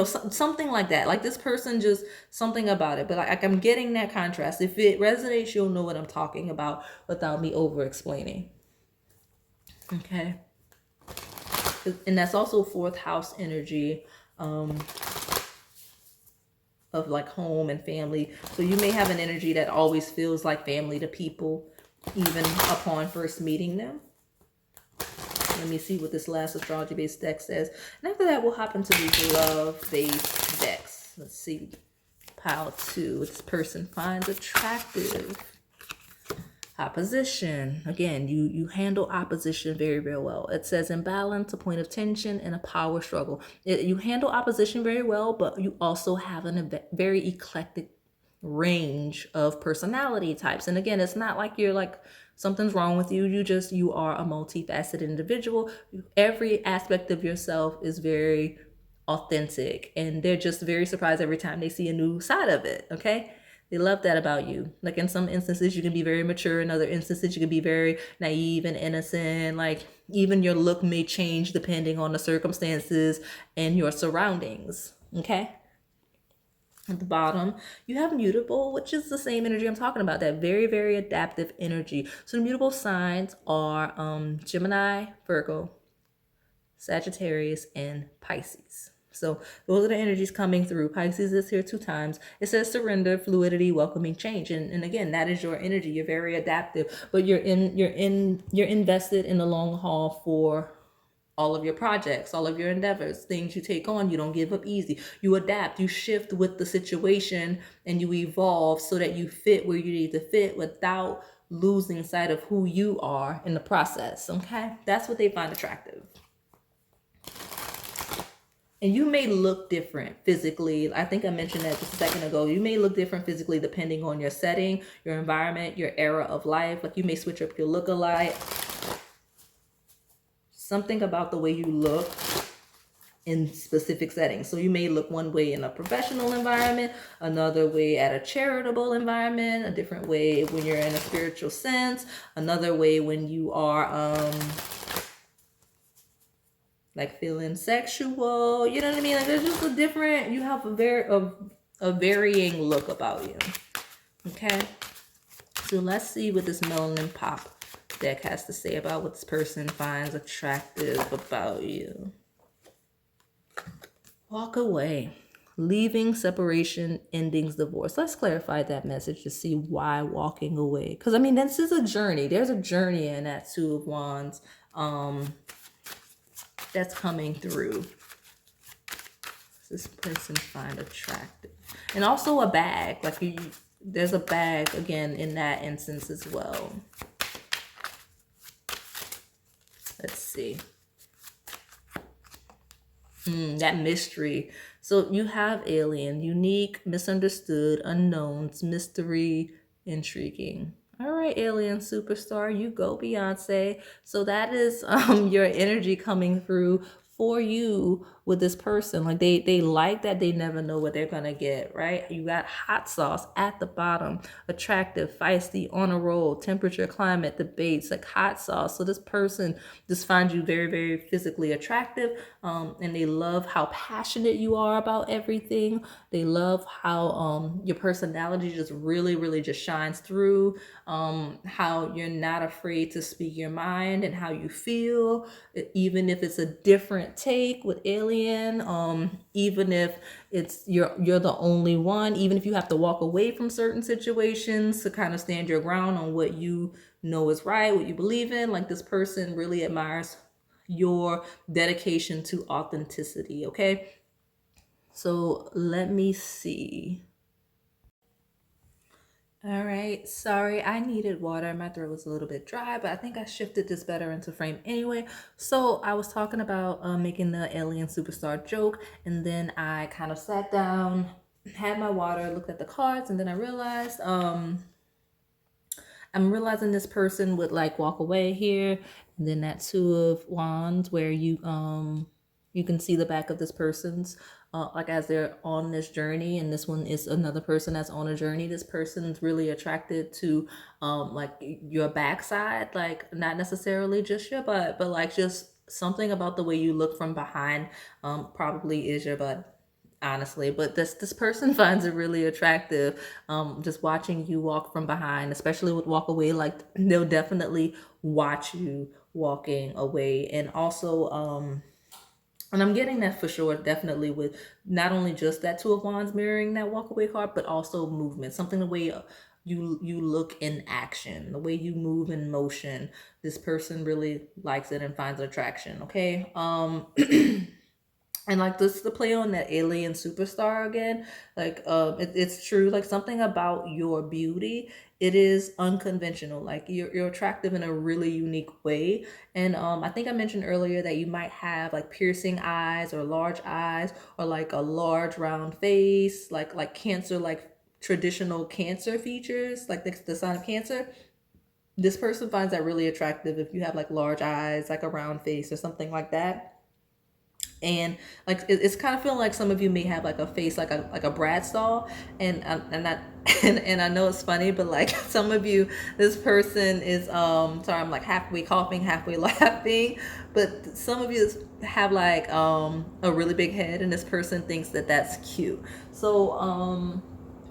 something like that. Like, this person, just something about it. But like, I'm getting that contrast. If it resonates, you'll know what I'm talking about without me over explaining. Okay. And that's also 4th house energy of like home and family. So you may have an energy that always feels like family to people, even upon first meeting them. Let me see what this last astrology-based deck says. And after that, we'll hop into these love-based decks. Let's see. Pile 2. This person finds attractive. Opposition. Again, you handle opposition very, very well. It says imbalance, a point of tension, and a power struggle. You handle opposition very well, but you also have a very eclectic range of personality types. And again, it's not like you're like something's wrong with you. You are a multifaceted individual. Every aspect of yourself is very authentic, and they're just very surprised every time they see a new side of it. Okay. They love that about you. Like in some instances, you can be very mature. In other instances, you can be very naive and innocent. Like even your look may change depending on the circumstances and your surroundings. Okay. At the bottom, you have mutable, which is the same energy I'm talking about, that very, very adaptive energy. So the mutable signs are Gemini, Virgo, Sagittarius, and Pisces. So those are the energies coming through. Pisces is here 2 times. It says surrender, fluidity, welcoming change. And again, that is your energy. You're very adaptive, but you're invested in the long haul for all of your projects, all of your endeavors, things you take on. You don't give up easy. You adapt, you shift with the situation, and you evolve so that you fit where you need to fit without losing sight of who you are in the process. Okay, that's what they find attractive. And you may look different physically. I think I mentioned that just a second ago. You may look different physically depending on your setting, your environment, your era of life. Like you may switch up your look a lot. Something about the way you look in specific settings. So you may look one way in a professional environment, another way at a charitable environment, a different way when you're in a spiritual sense, another way when you are like feeling sexual. You know what I mean? Like there's just a different, you have a varying look about you. Okay. So let's see what this melanin pop deck has to say about what this person finds attractive about you. Walk away. Leaving, separation, endings, divorce. Let's clarify that message to see why walking away. Because I mean, this is a journey. There's a journey in that 2 of Wands that's coming through. This person find attractive. And also a bag. Like there's a bag again in that instance as well. Let's see. That mystery. So you have alien, unique, misunderstood, unknowns, mystery, intriguing. All right, alien superstar, you go, Beyonce. So that is your energy coming through for you with this person. Like they like that they never know what they're gonna get, right? You got hot sauce at the bottom, attractive, feisty, on a roll, temperature, climate, debates, like hot sauce. So this person just finds you very, very physically attractive, and they love how passionate you are about everything. They love how your personality just really, really just shines through, how you're not afraid to speak your mind and how you feel, even if it's a different take with alien, even if it's you're the only one, even if you have to walk away from certain situations to kind of stand your ground on what you know is right, what you believe in. Like this person really admires your dedication to authenticity. Okay, so let me see. All right, sorry, I needed water. My throat was a little bit dry, but I think I shifted this better into frame anyway. So I was talking about making the alien superstar joke, and then I kind of sat down, had my water, looked at the cards, and then I realized I'm realizing this person would like walk away here, and then that 2 of Wands where you can see the back of this person's like as they're on this journey, and this one is another person that's on a journey. This person's really attracted to like your backside, like not necessarily just your butt, but like just something about the way you look from behind probably is your butt, honestly. But this person finds it really attractive, just watching you walk from behind, especially with walk away. Like they'll definitely watch you walking away. And also and I'm getting that for sure, definitely, with not only just that 2 of Wands mirroring that walk away card, but also movement, something the way you look in action, the way you move in motion. This person really likes it and finds attraction. Okay. And like this, the play on that alien superstar again, like it's true. Like something about your beauty, it is unconventional. Like you're attractive in a really unique way. And I think I mentioned earlier that you might have like piercing eyes or large eyes, or like a large round face, like cancer, like traditional Cancer features, like the sign of Cancer, this person finds that really attractive if you have like large eyes, like a round face or something like that. And like it's kind of feeling like some of you may have like a face like a Bratz doll, and that and I know it's funny, but like some of you, this person is sorry, I'm like halfway coughing, halfway laughing, but some of you have like a really big head, and this person thinks that that's cute. So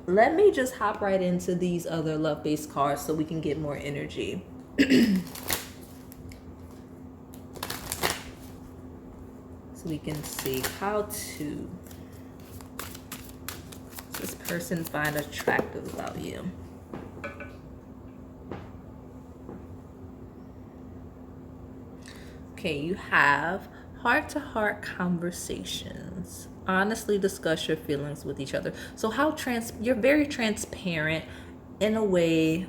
let me just hop right into these other love-based cards so we can get more energy. So we can see how to this person find attractive about you. Okay, you have heart-to-heart conversations. Honestly discuss your feelings with each other. So you're very transparent in a way,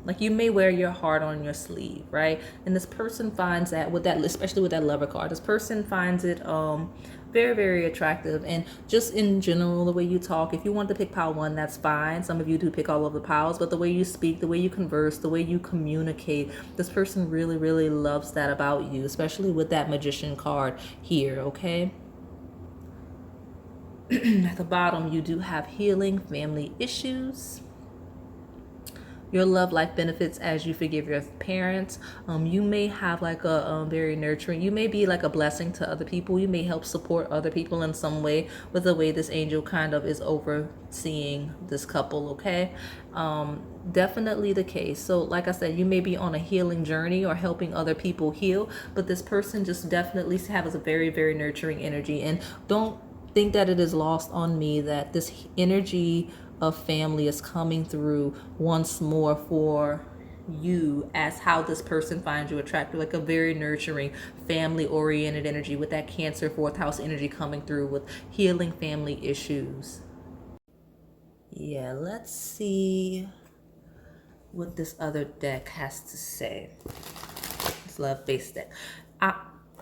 like you may wear your heart on your sleeve, right? And this person finds that with that, especially with that lover card, this person finds it very, very attractive. And just in general, the way you talk, if you want to pick pile one, that's fine. Some of you do pick all of the piles, but the way you speak, the way you converse, the way you communicate, this person really, really loves that about you, especially with that Magician card here, okay? At the bottom, you do have healing family issues. Your love life benefits as you forgive your parents. You may have like a very nurturing, you may be like a blessing to other people. You may help support other people in some way with the way this angel kind of is overseeing this couple, okay? Definitely the case. So like I said, you may be on a healing journey or helping other people heal, but this person just definitely has a very, very nurturing energy. And don't think that it is lost on me that this energy of family is coming through once more for you, as how this person finds you attractive, like a very nurturing family oriented energy with that Cancer fourth house energy coming through with healing family issues. Yeah, let's see what this other deck has to say. It's love based deck.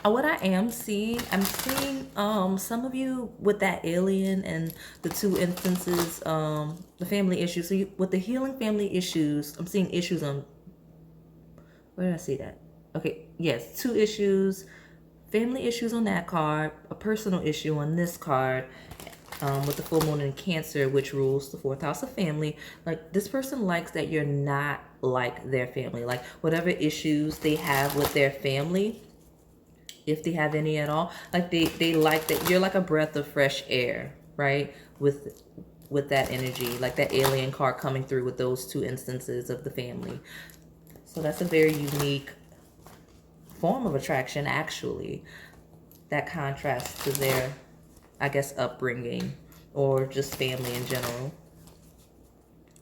What I am seeing, I'm seeing some of you with that alien and the two instances, the family issues. So with the healing family issues, I'm seeing issues on, where did I see that? Okay, yes, two issues, family issues on that card, a personal issue on this card, with the full moon in Cancer, which rules the fourth house of family. Like this person likes that you're not like their family, like whatever issues they have with their family, if they have any at all, like they like that you're like a breath of fresh air, right? With that energy, like that alien card coming through with those two instances of the family. So that's a very unique form of attraction, actually, that contrasts to their, I guess, upbringing or just family in general.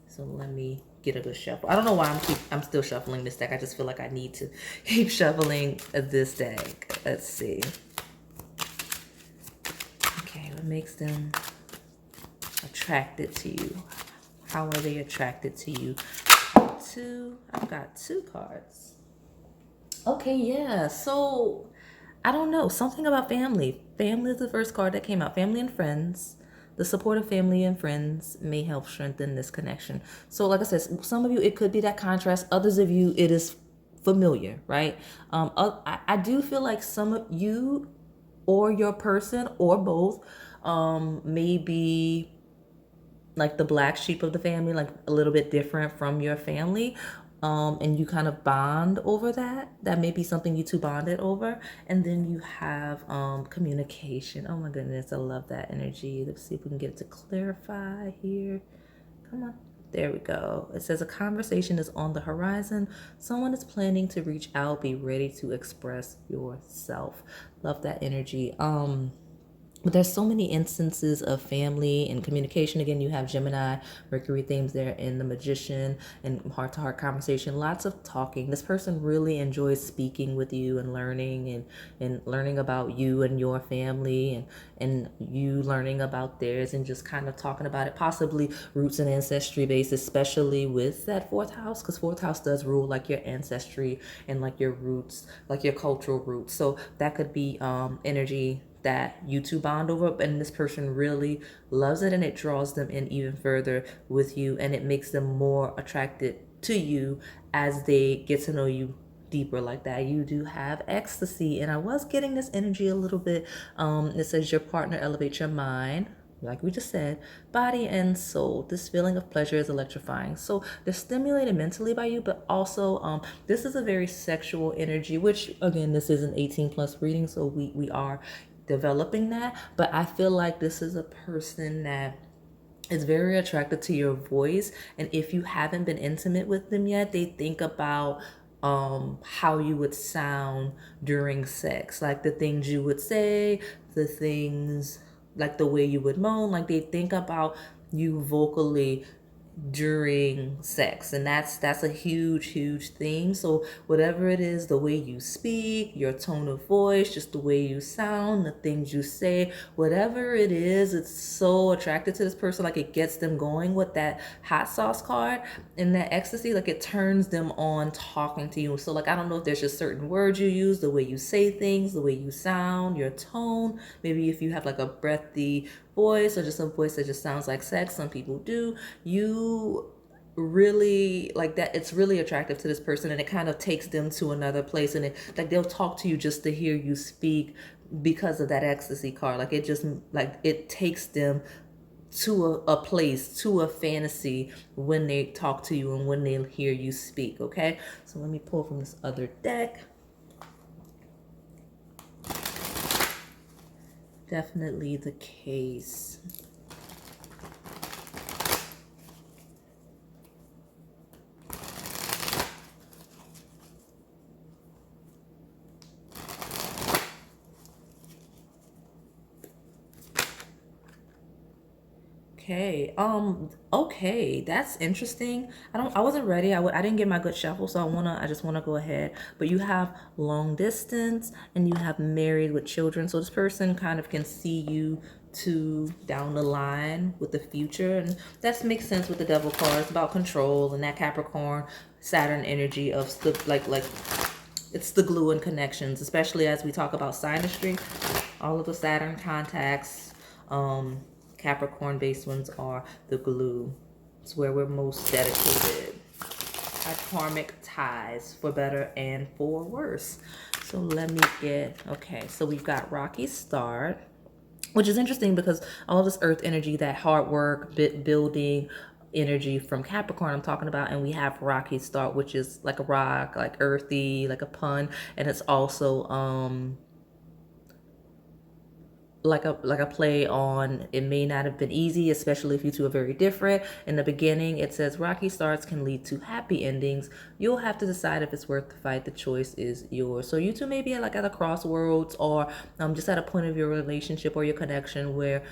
So let me get a good shuffle. I don't know why I'm still shuffling this deck. I just feel like I need to keep shuffling this deck. Let's see. Okay, what makes them attracted to you? How are they attracted to you? I've got two cards. Okay, yeah. So I don't know. Something about family. Family is the first card that came out. Family and friends. The support of family and friends may help strengthen this connection. So like I said, some of you, it could be that contrast. Others of you, it is familiar, right? I do feel like some of you or your person or both may be like the black sheep of the family, like a little bit different from your family. And you kind of bond over that. That may be something you two bonded over. And then you have communication. Oh my goodness, I love that energy. Let's see if we can get it to clarify here. Come on. There we go. It says a conversation is on the horizon. Someone is planning to reach out. Be ready to express yourself. Love that energy. But there's so many instances of family and communication. Again, you have Gemini, Mercury themes there in the Magician and heart-to-heart conversation. Lots of talking. This person really enjoys speaking with you and learning about you and your family and you learning about theirs and just kind of talking about it. Possibly roots and ancestry based, especially with that fourth house, because fourth house does rule like your ancestry and like your roots, like your cultural roots. So that could be energy that you two bond over, and this person really loves it, and it draws them in even further with you, and it makes them more attracted to you as they get to know you deeper like that. You do have ecstasy, and I was getting this energy a little bit. It says your partner elevates your mind, like we just said, body and soul. This feeling of pleasure is electrifying. So they're stimulated mentally by you, but also this is a very sexual energy, which again, this is an 18 plus reading, so we are developing that. But I feel like this is a person that is very attracted to your voice, and if you haven't been intimate with them yet, they think about how you would sound during sex, like the things you would say, the things like the way you would moan, like they think about you vocally during sex, and that's a huge theme. So whatever it is, the way you speak, your tone of voice, just the way you sound, the things you say, whatever it is, it's so attractive to this person. Like it gets them going with that hot sauce card and that ecstasy, like it turns them on talking to you. So like I don't know if there's just certain words you use, the way you say things, the way you sound, your tone, maybe if you have like a breathy voice or just a voice that just sounds like sex, some people do, you really like that. It's really attractive to this person, and it kind of takes them to another place, and it like they'll talk to you just to hear you speak because of that ecstasy card. Like it just like it takes them to a place, to a fantasy when they talk to you and when they hear you speak. Okay, so let me pull from this other deck. Definitely the case. Okay, that's interesting. I wasn't ready. I didn't get my good shuffle, so I just wanna go ahead. But you have long distance and you have married with children. So this person kind of can see you to down the line with the future, and that makes sense with the devil card. It's about control and that Capricorn Saturn energy of like it's the glue and connections, especially as we talk about synastry. All of the Saturn contacts, Capricorn based ones are the glue. It's where we're most dedicated. Our karmic ties, for better and for worse. So let me get, okay, so we've got Rocky Start, which is interesting because all this earth energy, that hard work, building energy from Capricorn I'm talking about, and we have Rocky Start, which is like a rock, like earthy, like a pun, and it's also like a play on it may not have been easy, especially if you two are very different. In the beginning, it says rocky starts can lead to happy endings. You'll have to decide if it's worth the fight. The choice is yours. So you two may be at a crossroads, or just at a point of your relationship or your connection where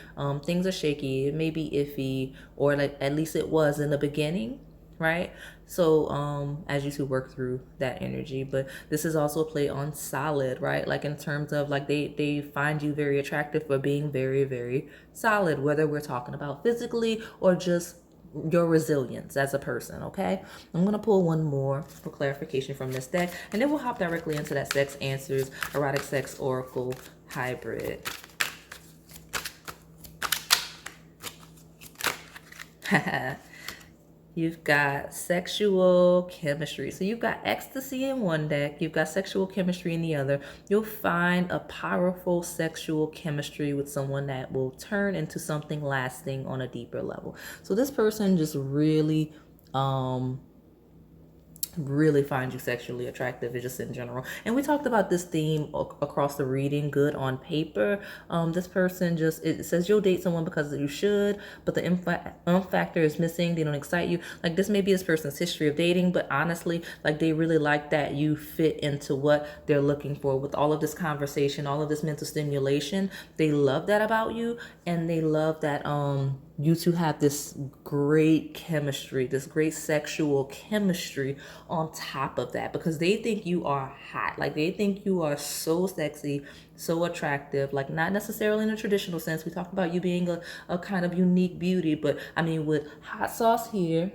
things are shaky. It may be iffy, or like at least it was in the beginning, right? So as you two work through that energy. But this is also a play on solid, right? Like in terms of like they find you very attractive for being very solid, whether we're talking about physically or just your resilience as a person. Okay, I'm gonna pull one more for clarification from this deck, and then we'll hop directly into that Sex Answers Erotic Sex Oracle hybrid. You've got sexual chemistry. So you've got ecstasy in one deck. You've got sexual chemistry in the other. You'll find a powerful sexual chemistry with someone that will turn into something lasting on a deeper level. So this person just really find you sexually attractive, just in general. And we talked about this theme across the reading, good on paper. This person just, it says you'll date someone because you should, but the factor is missing. They don't excite you. Like this may be this person's history of dating, but honestly, like they really like that you fit into what they're looking for with all of this conversation, all of this mental stimulation. They love that about you, and they love that you two have this great chemistry, this great sexual chemistry on top of that, because they think you are hot. Like they think you are so sexy, so attractive, like not necessarily in a traditional sense. We talk about you being a kind of unique beauty, but I mean with hot sauce here,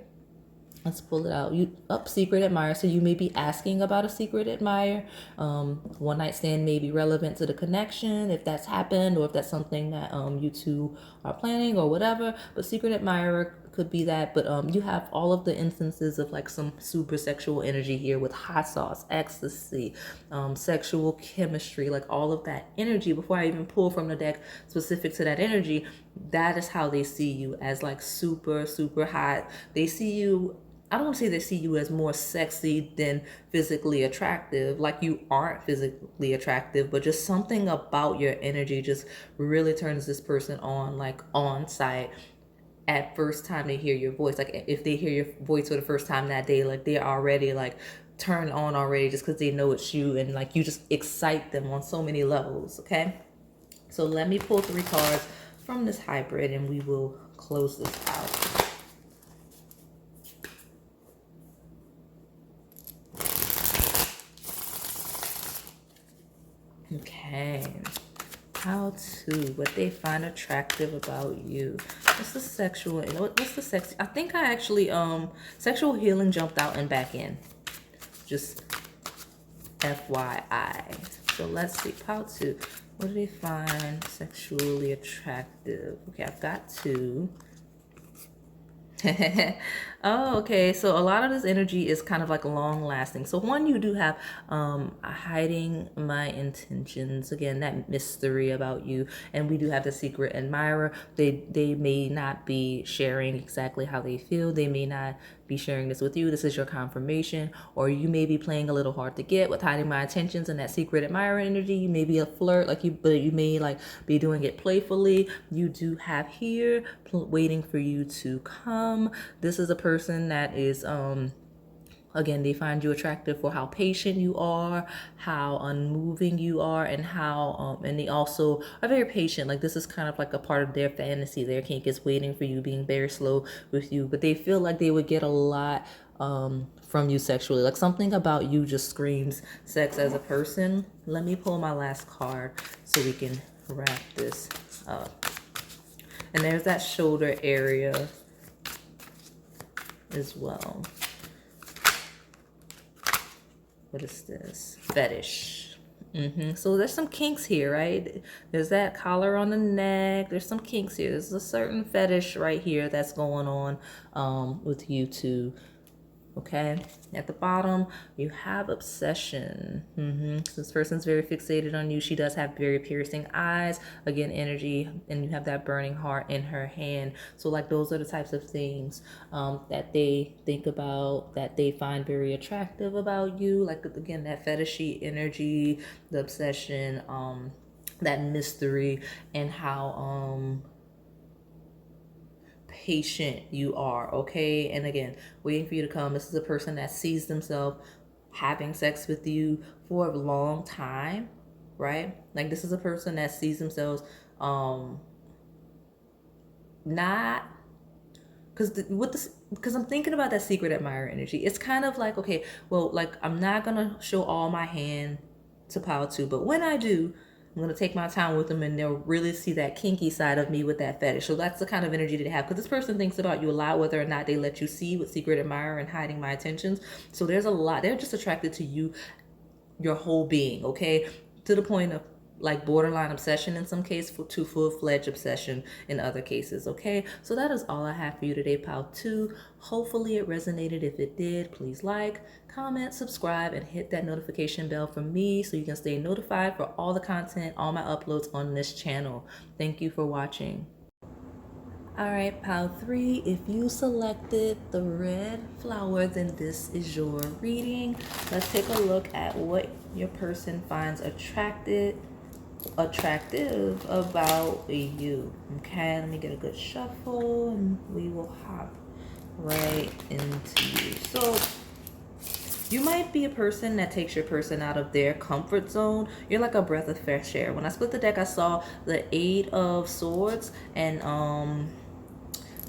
Let's pull it out. You up, secret admirer. So you may be asking about a secret admirer. One night stand may be relevant to the connection if that's happened, or if that's something that you two are planning or whatever. But secret admirer could be that. But you have all of the instances of like some super sexual energy here with hot sauce, ecstasy, sexual chemistry, like all of that energy. Before I even pull from the deck specific to that energy, that is how they see you, as like super, super hot. They see you, I don't want to say they see you as more sexy than physically attractive, like you aren't physically attractive, but just something about your energy just really turns this person on, like on sight at first time they hear your voice. Like if they hear your voice for the first time that day, like they're already like turned on already, just because they know it's you, and like you just excite them on so many levels. Okay, so let me pull 3 cards from this hybrid and we will close this out. Okay, how to, what they find attractive about you. What's the sexual, what's the sex? I think I actually, sexual healing jumped out and back in. Just FYI. So let's see, how to, what do they find sexually attractive? Okay, I've got 2. Oh, okay. So a lot of this energy is kind of like long lasting. So one, you do have hiding my intentions. Again, that mystery about you. And we do have the secret admirer. They may not be sharing exactly how they feel. They may not be sharing this with you. This is your confirmation. Or you may be playing a little hard to get with hiding my intentions and that secret admirer energy. You may be a flirt, like you, but you may like be doing it playfully. You do have here waiting for you to come. This is a person that is again, they find you attractive for how patient you are, how unmoving you are, and how and they also are very patient. Like this is kind of like a part of their fantasy. Their kink is waiting for you, being very slow with you, but they feel like they would get a lot from you sexually. Like something about you just screams sex as a person. Let me pull my last card so we can wrap this up. And there's that shoulder area as well. What is this? Fetish. So there's some kinks here, right? There's that collar on the neck. There's some kinks here. There's a certain fetish right here that's going on with you two. Okay, at the bottom you have obsession. So this person's very fixated on you. She does have very piercing eyes, again energy, and you have that burning heart in her hand. So like those are the types of things that they think about, that they find very attractive about you. Like again, that fetishy energy, the obsession, that mystery, and how patient you are. Okay, and again, waiting for you to come. This is a person that sees themselves having sex with you for a long time, right? Like this is a person that sees themselves not, because I'm thinking about that secret admirer energy. It's kind of like, okay, well, like I'm not gonna show all my hand to pile 2, but when I do, I'm going to take my time with them and they'll really see that kinky side of me with that fetish. So that's the kind of energy that they have, because this person thinks about you a lot, whether or not they let you see with secret admirer and hiding my intentions. So there's a lot. They're just attracted to you, your whole being, okay? To the point of like borderline obsession in some cases, to full-fledged obsession in other cases. Okay, so that is all I have for you today, pile 2. Hopefully it resonated. If it did, please like, comment, subscribe, and hit that notification bell for me so you can stay notified for all the content, all my uploads on this channel. Thank you for watching. All right, pile 3, if you selected the red flower, then this is your reading. Let's take a look at what your person finds attractive about you. Okay, let me get a good shuffle and we will hop right into you. So you might be a person that takes your person out of their comfort zone. You're like a breath of fresh air. When I split the deck, I saw the 8 of Swords and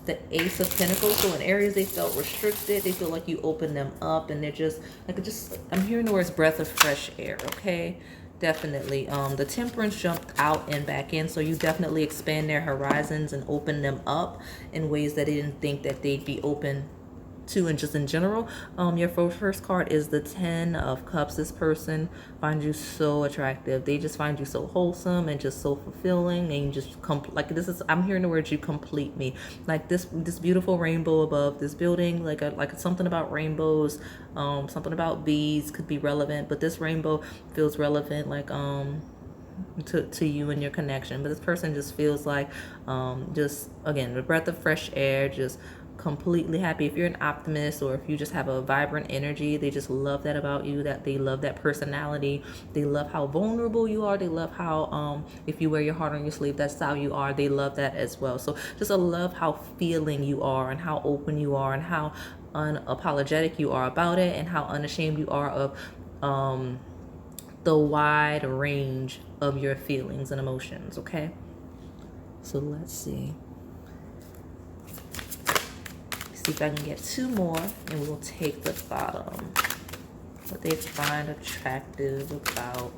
the Ace of Pentacles. So in areas they felt restricted, they feel like you open them up, and they're just like, I'm hearing the words breath of fresh air. Okay, definitely. The Temperance jumped out and back in, so you definitely expand their horizons and open them up in ways that they didn't think that they'd be open too, and just in general. Your first card is the 10 of Cups. This person finds you so attractive. They just find you so wholesome and just so fulfilling, and you just like, this is, I'm hearing the words, you complete me. Like this beautiful rainbow above this building, like something about rainbows, something about bees could be relevant, but this rainbow feels relevant, like to you and your connection. But this person just feels like just, again, the breath of fresh air, just completely happy. If you're an optimist, or if you just have a vibrant energy, they just love that about you, that they love that personality. They love how vulnerable you are. They love how if you wear your heart on your sleeve, that's how you are. They love that as well. So just a love how feeling you are, and how open you are, and how unapologetic you are about it, and how unashamed you are of the wide range of your feelings and emotions. Okay, so let's see if I can get two more, and we'll take the bottom. What they find attractive about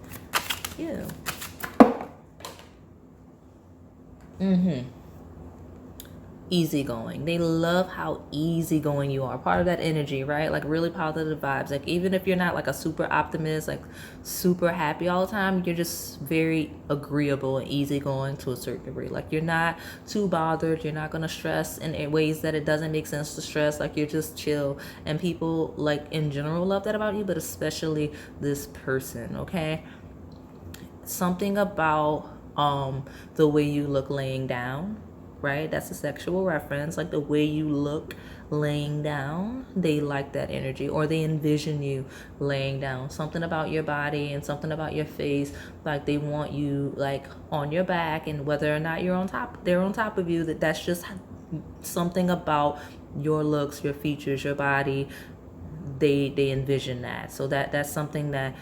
you. Easygoing. They love how easygoing you are. Part of that energy, right? Like really positive vibes. Like even if you're not like a super optimist, like super happy all the time, you're just very agreeable and easygoing to a certain degree. Like you're not too bothered. You're not gonna stress in ways that it doesn't make sense to stress. Like you're just chill. And people, like in general, love that about you, but especially this person. Okay. Something about the way you look laying down, right? That's a sexual reference. Like the way you look laying down, they like that energy, or they envision you laying down. Something about your body and something about your face, like they want you like on your back, and whether or not you're on top, they're on top of you. That's just something about your looks, your features, your body. They envision that. So that's something that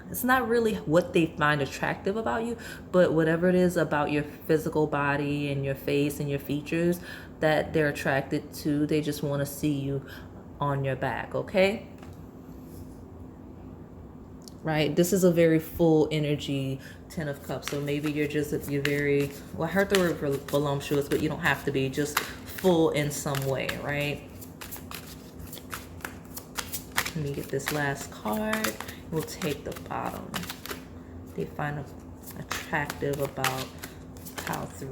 it's not really what they find attractive about you, but whatever it is about your physical body and your face and your features that they're attracted to, they just want to see you on your back. Okay, right? This is a very full energy 10 of Cups. So maybe you're very, well, I heard the word voluptuous, but you don't have to be, just full in some way, right? Let me get this last card. We'll take the bottom. They find attractive about pile 3.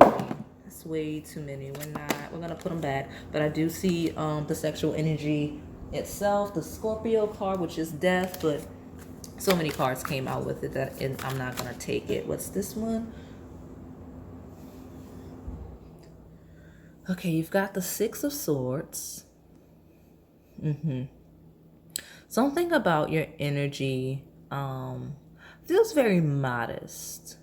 That's way too many. We're gonna put them back. But I do see the sexual energy itself, the Scorpio card, which is death, but so many cards came out with it that I'm not gonna take it. What's this one? Okay, you've got the 6 of Swords. Something about your energy feels very modest,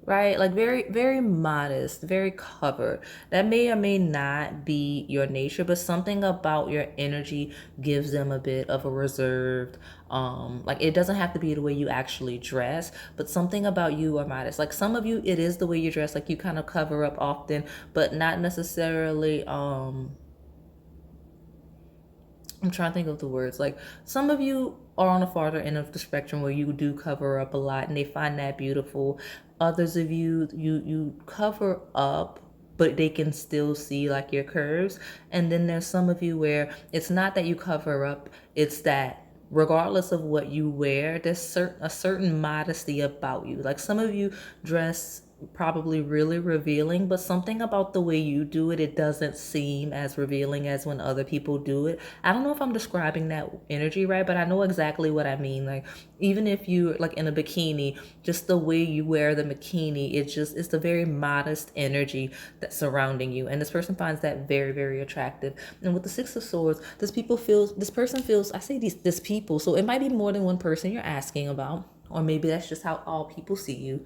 right? Like very, very modest, very covered. That may or may not be your nature, but something about your energy gives them a bit of a reserved, like it doesn't have to be the way you actually dress, but something about you are modest. Like some of you, it is the way you dress, like you kind of cover up often, but not necessarily, I'm trying to think of the words. Like some of you are on the farther end of the spectrum where you do cover up a lot, and they find that beautiful. Others of you cover up, but they can still see like your curves. And then there's some of you where it's not that you cover up, it's that regardless of what you wear, there's a certain modesty about you. Like some of you dress probably really revealing, but something about the way you do it, it doesn't seem as revealing as when other people do it. I don't know if I'm describing that energy right, but I know exactly what I mean. Like even if you like in a bikini, just the way you wear the bikini, it's the very modest energy that's surrounding you, and this person finds that very, very attractive. And with the 6 of Swords, this person feels, I say this people, so it might be more than one person you're asking about, or maybe that's just how all people see you.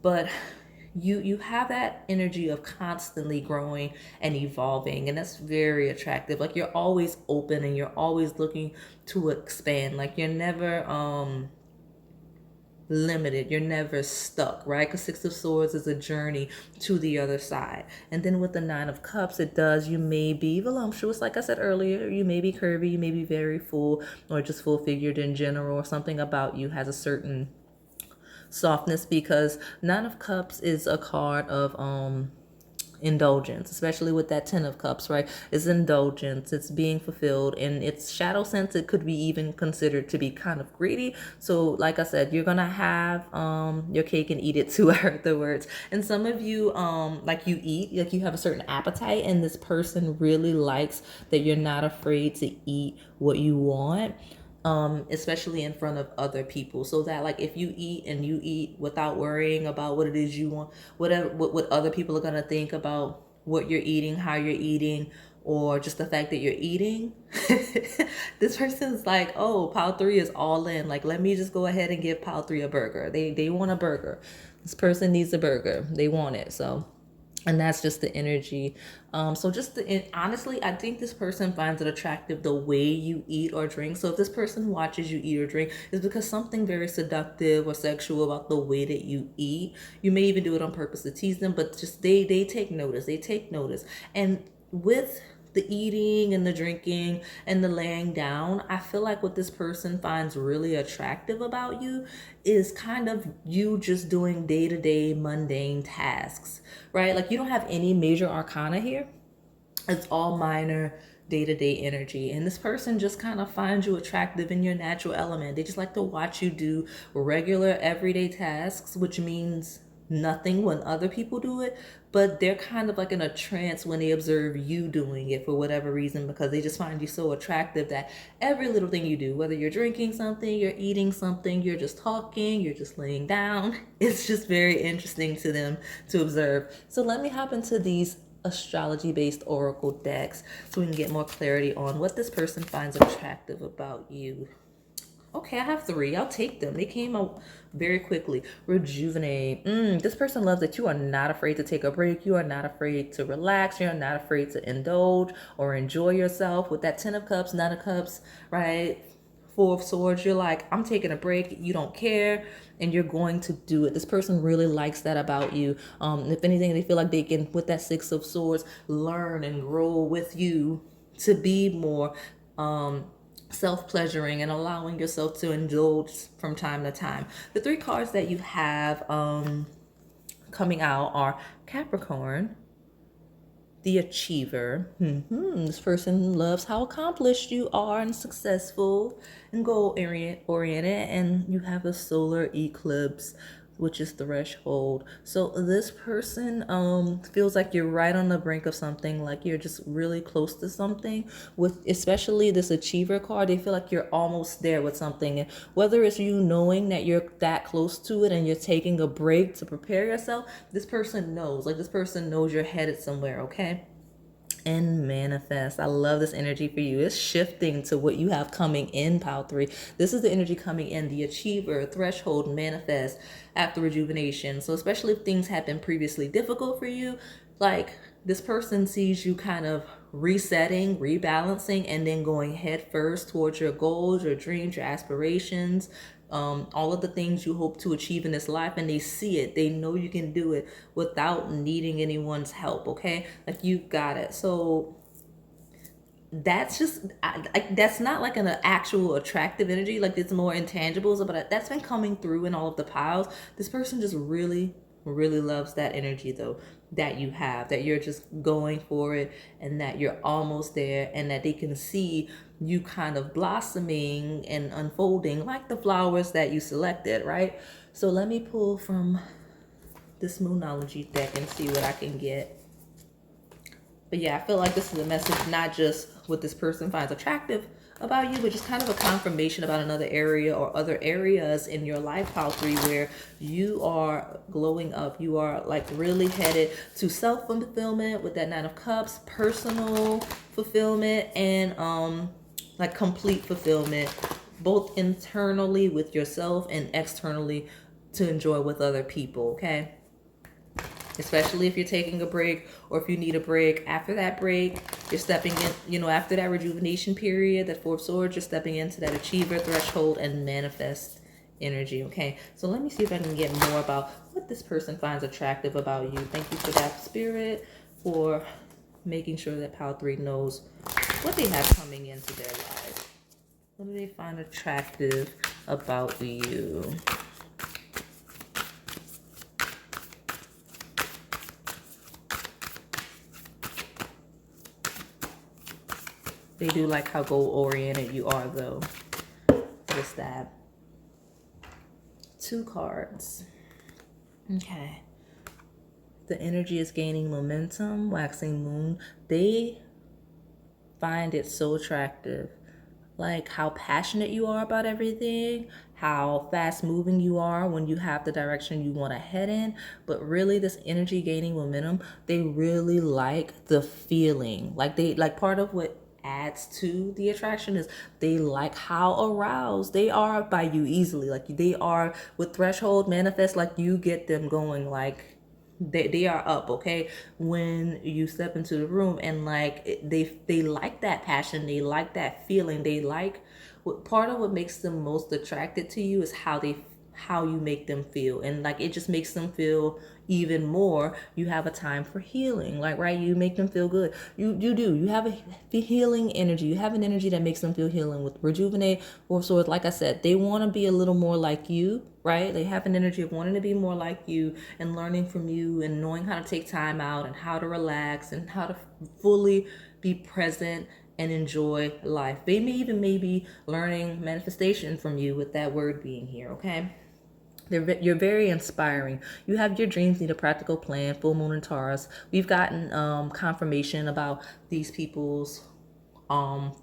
But you have that energy of constantly growing and evolving, and that's very attractive. Like you're always open and you're always looking to expand. Like you're never limited, you're never stuck, right? Because 6 of Swords is a journey to the other side. And then with the 9 of Cups, you may be voluptuous, like I said earlier. You may be curvy, you may be very full, or just full figured in general, or something about you has a certain softness, because 9 of Cups is a card of indulgence, especially with that 10 of cups, right? It's indulgence, it's being fulfilled, and its shadow sense, it could be even considered to be kind of greedy. So like I said, you're gonna have your cake and eat it too. I heard the words. And some of you like you eat, like you have a certain appetite, and this person really likes that you're not afraid to eat what you want, especially in front of other people, so that like if you eat and you eat without worrying about what it is you want, whatever what other people are going to think about what you're eating, how you're eating, or just the fact that you're eating, this person's like, oh, pile 3 is all in, like let me just go ahead and give pile 3 a burger. They want a burger. This person needs a burger, they want it. So, and that's just the energy. So just honestly, I think this person finds it attractive the way you eat or drink. So if this person watches you eat or drink, it's because something very seductive or sexual about the way that you eat. You may even do it on purpose to tease them, but just they take notice. They take notice. And with the eating and the drinking and the laying down, I feel like what this person finds really attractive about you is kind of you just doing day-to-day mundane tasks, right? Like you don't have any major arcana here. It's all minor day-to-day energy, and this person just kind of finds you attractive in your natural element. They just like to watch you do regular everyday tasks, which means nothing when other people do it, but they're kind of like in a trance when they observe you doing it for whatever reason, because they just find you so attractive that every little thing you do, whether you're drinking something, you're eating something, you're just talking, you're just laying down, it's just very interesting to them to observe. So let me hop into these astrology based oracle decks so we can get more clarity on what this person finds attractive about you. Okay, I have 3. I'll take them. They came out very quickly. Rejuvenate. This person loves that you are not afraid to take a break. You are not afraid to relax. You're not afraid to indulge or enjoy yourself. With that 10 of cups, 9 of cups, right? 4 of swords, you're like, I'm taking a break. You don't care, and you're going to do it. This person really likes that about you. If anything, they feel like they can, with that 6 of swords, learn and grow with you to be more self-pleasuring and allowing yourself to indulge from time to time. The 3 cards that you have coming out are Capricorn, the Achiever. This person loves how accomplished you are and successful and goal-oriented. And you have the solar eclipse, which is Threshold. So this person feels like you're right on the brink of something, like you're just really close to something. With especially this Achiever card, they feel like you're almost there with something. And whether it's you knowing that you're that close to it and you're taking a break to prepare yourself, this person knows. Like this person knows you're headed somewhere, okay? And manifest. I love this energy for you. It's shifting to what you have coming in, pile 3. This is the energy coming in, the Achiever, Threshold, manifest after rejuvenation. So especially if things have been previously difficult for you, like this person sees you kind of resetting, rebalancing, and then going head first towards your goals, your dreams, your aspirations, all of the things you hope to achieve in this life, and they see it. They know you can do it without needing anyone's help, okay? Like you got it. So that's just that's not like an actual attractive energy, like it's more intangibles, but that's been coming through in all of the piles. This person just really loves that energy though, that you have, that you're just going for it and that you're almost there, and that they can see you kind of blossoming and unfolding like the flowers that you selected, right? So let me pull from this Moonology deck and see what I can get. But yeah, I feel like this is a message, not just what this person finds attractive about you, but just kind of a confirmation about another area or other areas in your life, pile 3, where you are glowing up. You are like really headed to self-fulfillment with that 9 of cups, personal fulfillment, and like complete fulfillment, both internally with yourself and externally to enjoy with other people, okay? Especially if you're taking a break or if you need a break. After that break, you're stepping in, you know, after that rejuvenation period, that 4 of swords, you're stepping into that Achiever, Threshold, and manifest energy, okay? So let me see if I can get more about what this person finds attractive about you. Thank you for that, Spirit, for making sure that pile 3 knows what they have coming into their lives. What do they find attractive about you? They do like how goal-oriented you are, though. Just that. 2 cards. Okay. The energy is gaining momentum, waxing moon. They find it so attractive. Like how passionate you are about everything, how fast moving you are when you have the direction you want to head in. But really, this energy gaining momentum, they really like the feeling. Like part of what adds to the attraction is they like how aroused they are by you easily. Like they are with threshold manifest, like you get them going like they are up, okay, when you step into the room. And like they like that passion, they like that feeling, they like what part of what makes them most attracted to you is how you make them feel. And like it just makes them feel even more. You have a time for healing, like, right, you make them feel good. You have a healing energy. You have an energy that makes them feel healing. With rejuvenate or swords, like I said, they want to be a little more like you, right? They have an energy of wanting to be more like you and learning from you and knowing how to take time out and how to relax and how to fully be present and enjoy life. They may even maybe learning manifestation from you with that word being here, okay? You're very inspiring. You have your dreams need a practical plan. Full moon and Taurus. We've gotten confirmation about these people's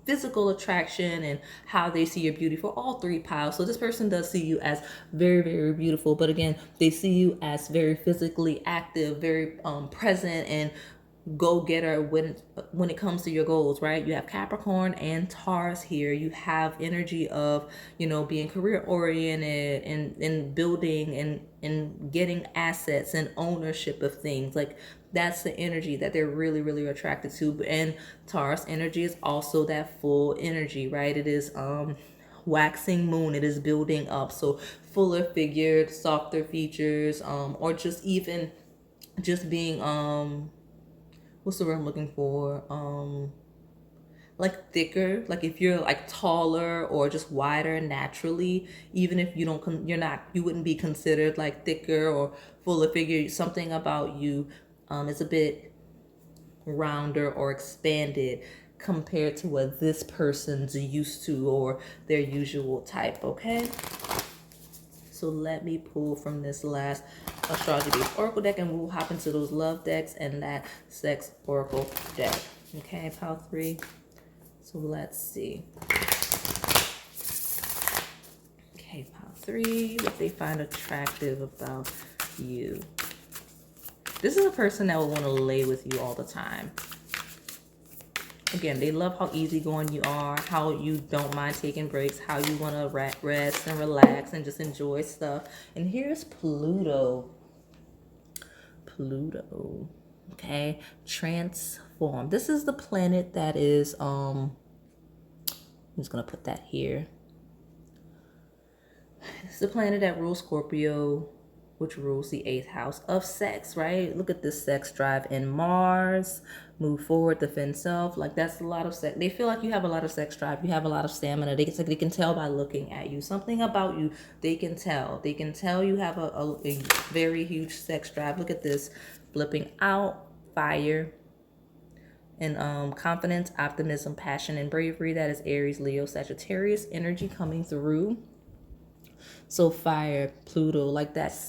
physical attraction and how they see your beauty for all 3 piles. So this person does see you as very, very beautiful, but again, they see you as very physically active, very present and go-getter when it comes to your goals, right? You have Capricorn and Taurus here. You have energy of, you know, being career oriented and building and getting assets and ownership of things. Like that's the energy that they're really, really attracted to. And Taurus energy is also that full energy, right? It is waxing moon. It is building up. So fuller figured, softer features, or just even just being what's the word I'm looking for? Like thicker. Like if you're like taller or just wider naturally, even if you don't, you wouldn't be considered like thicker or fuller figure. Something about you is a bit rounder or expanded compared to what this person's used to or their usual type. Okay. So let me pull from this last astrology-based oracle deck and we'll hop into those love decks and that sex oracle deck. Okay, pile 3. So let's see. Okay, pile 3, what they find attractive about you. This is a person that will want to lay with you all the time. Again, they love how easygoing you are, how you don't mind taking breaks, how you want to rest and relax and just enjoy stuff. And here's Pluto. Pluto, okay, transform. This is the planet that is, I'm just going to put that here. It's the planet that rules Scorpio, which rules the 8th house of sex, right? Look at this sex drive in Mars. Move forward, defend self. Like that's a lot of sex. They feel like you have a lot of sex drive. You have a lot of stamina. They can tell by looking at you. Something about you, they can tell. They can tell you have a very huge sex drive. Look at this. Flipping out, fire, and confidence, optimism, passion, and bravery. That is Aries, Leo, Sagittarius energy coming through. So fire, Pluto, like that's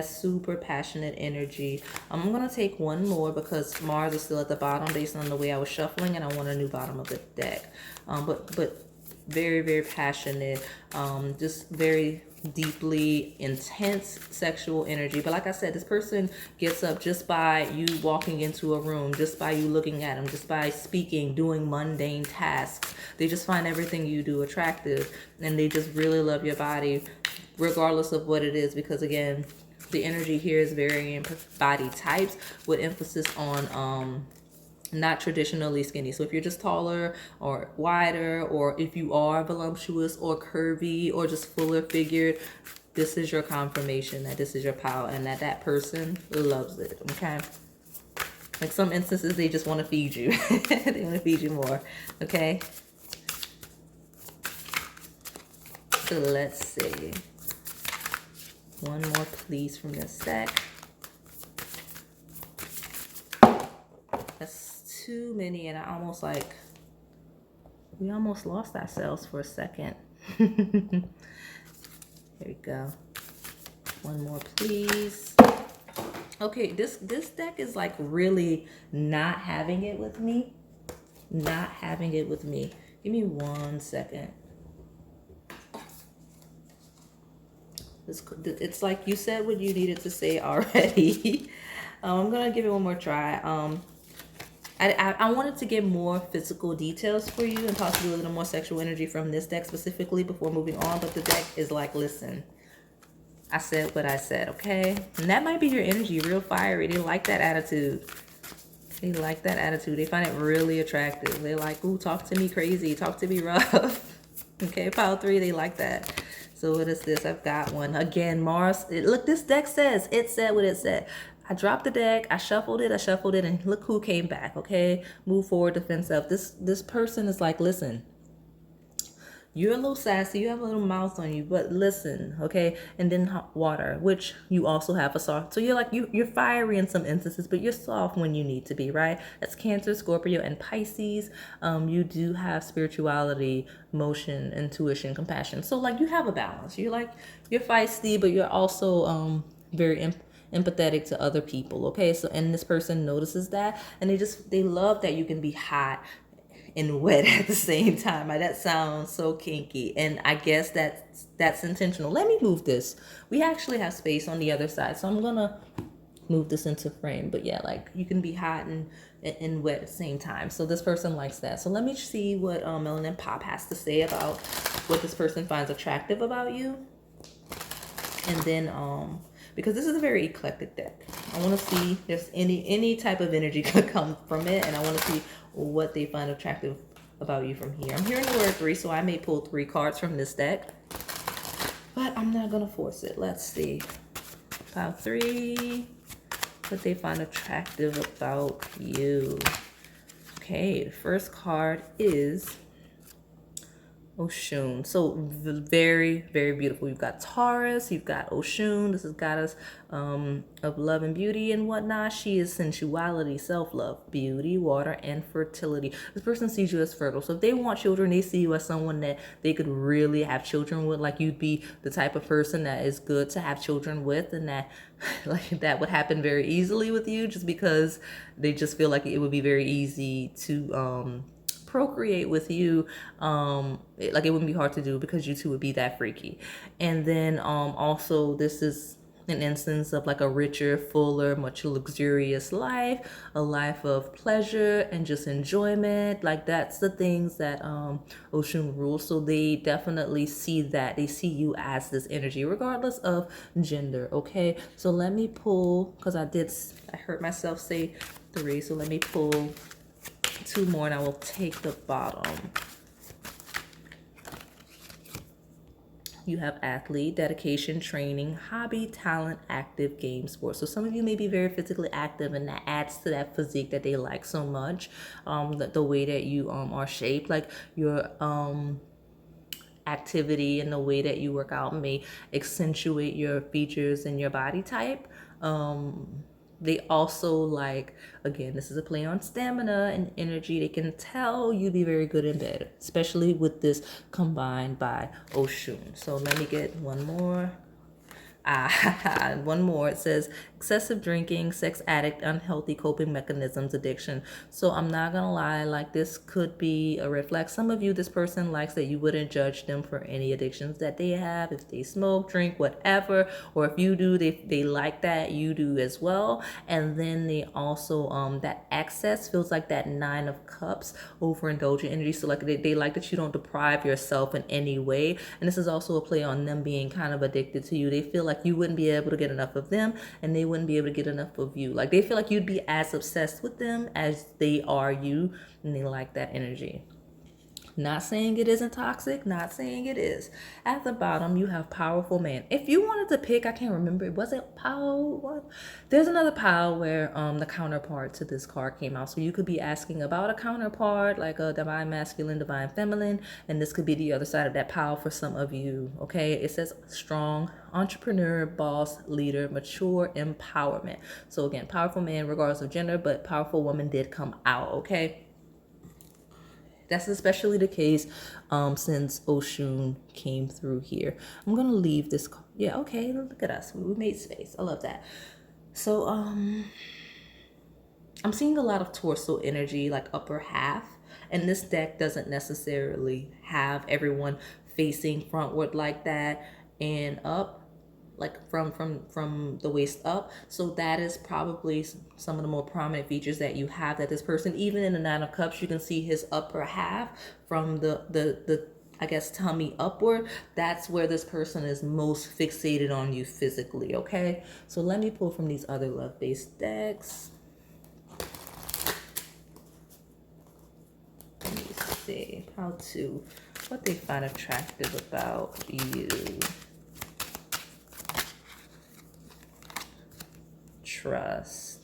super passionate energy. I'm gonna take one more because Mars is still at the bottom based on the way I was shuffling, and I want a new bottom of the deck. But very, very passionate, just very deeply intense sexual energy. But like I said, this person gets up just by you walking into a room, just by you looking at them, just by speaking, doing mundane tasks. They just find everything you do attractive, and they just really love your body regardless of what it is, because again, the energy here is varying body types with emphasis on not traditionally skinny. So if you're just taller or wider, or if you are voluptuous or curvy or just fuller figured, this is your confirmation that this is your power and that person loves it. Okay, like some instances they just want to feed you. They want to feed you more. Okay, so let's see. One more, please, from this deck. That's too many, and I almost like We almost lost ourselves for a second. Here we go. One more, please. Okay, this deck is like really not having it with me. Not having it with me. Give me 1 second. It's like you said what you needed to say already. I'm gonna give it one more try. I wanted to get more physical details for you and possibly a little more sexual energy from this deck specifically before moving on, but the deck is like, listen, I said what I said, okay? And that might be your energy, real fiery. They like that attitude. They like that attitude. They find it really attractive. They're like, ooh, talk to me crazy, talk to me rough. Okay, pile 3, they like that. So what is this? I've got one. Again, Mars. Look, this deck says, it said what it said. I dropped the deck, I shuffled it, and look who came back, okay? Move forward, defensive. This person is like, listen, you're a little sassy, you have a little mouth on you, but listen, okay? And then hot water, which you also have a soft. So you're like, you're fiery in some instances, but you're soft when you need to be, right? That's Cancer, Scorpio, and Pisces. You do have spirituality, motion, intuition, compassion. So like you have a balance. You're feisty, but you're also very empathetic to other people, okay? So, and this person notices that, and they love that you can be hot and wet at the same time. That sounds so kinky, and I guess that's intentional. Let me move this. We actually have space on the other side, so I'm gonna move this into frame. But yeah, like you can be hot and wet at the same time. So this person likes that. So let me see what Melanin Pop has to say about what this person finds attractive about you, and then because this is a very eclectic deck, I want to see if any type of energy could come from it, and I want to see what they find attractive about you from here. I'm hearing the word 3, so I may pull 3 cards from this deck, but I'm not gonna force it. Let's see. Pile 3, what they find attractive about you. Okay, the first card is Oshun. So very, very beautiful. You've got Taurus, you've got Oshun. This is goddess of love and beauty and whatnot. She is sensuality, self-love, beauty, water, and fertility. This person sees you as fertile. So if they want children, they see you as someone that they could really have children with. Like you'd be the type of person that is good to have children with, and that like that would happen very easily with you, just because they just feel like it would be very easy to procreate with you. Like it wouldn't be hard to do because you two would be that freaky. And then also this is an instance of like a richer, fuller, much luxurious life, a life of pleasure and just enjoyment. Like that's the things that Oshun rules. So they definitely see that. They see you as this energy regardless of gender. Okay, so let me pull, because I heard myself say 3, so let me pull 2 more and I will take the bottom. You have athlete, dedication, training, hobby, talent, active, game, sports. So some of you may be very physically active, and that adds to that physique that they like so much. The way that you are shaped, like your activity and the way that you work out may accentuate your features and your body type. They also like, again, this is a play on stamina and energy. They can tell you'd be very good in bed, especially with this combined by Oshun. So let me get one more. One more. It says excessive drinking, sex addict, unhealthy coping mechanisms, addiction. So I'm not gonna lie, like this could be a red flag. Some of you, this person likes that you wouldn't judge them for any addictions that they have. If they smoke, drink, whatever, or if you do, they like that, you do as well. And then they also that excess feels like that 9 of Cups, overindulgent energy. So like they like that you don't deprive yourself in any way. And this is also a play on them being kind of addicted to you. They feel like you wouldn't be able to get enough of them, and they wouldn't be able to get enough of you. Like they feel like you'd be as obsessed with them as they are you, and they like that energy. Not saying it isn't toxic, not saying it is. At the bottom, you have powerful man. If you wanted to pick, I can't remember, was it pile what? There's another pile where the counterpart to this card came out. So you could be asking about a counterpart, like a divine masculine, divine feminine, and this could be the other side of that pile for some of you, okay? It says strong, entrepreneur, boss, leader, mature, empowerment. So again, powerful man regardless of gender, but powerful woman did come out, okay? That's especially the case since Oshun came through here. I'm gonna leave this. Yeah, okay, look at us. We made space. I love that. So I'm seeing a lot of torso energy, like upper half. And this deck doesn't necessarily have everyone facing frontward like that and up, like from the waist up. So that is probably some of the more prominent features that you have, that this person, even in the Nine of Cups, you can see his upper half from the I guess tummy upward. That's where this person is most fixated on you physically. Okay, so let me pull from these other love-based decks. Let me see how to, what they find attractive about you. Trust.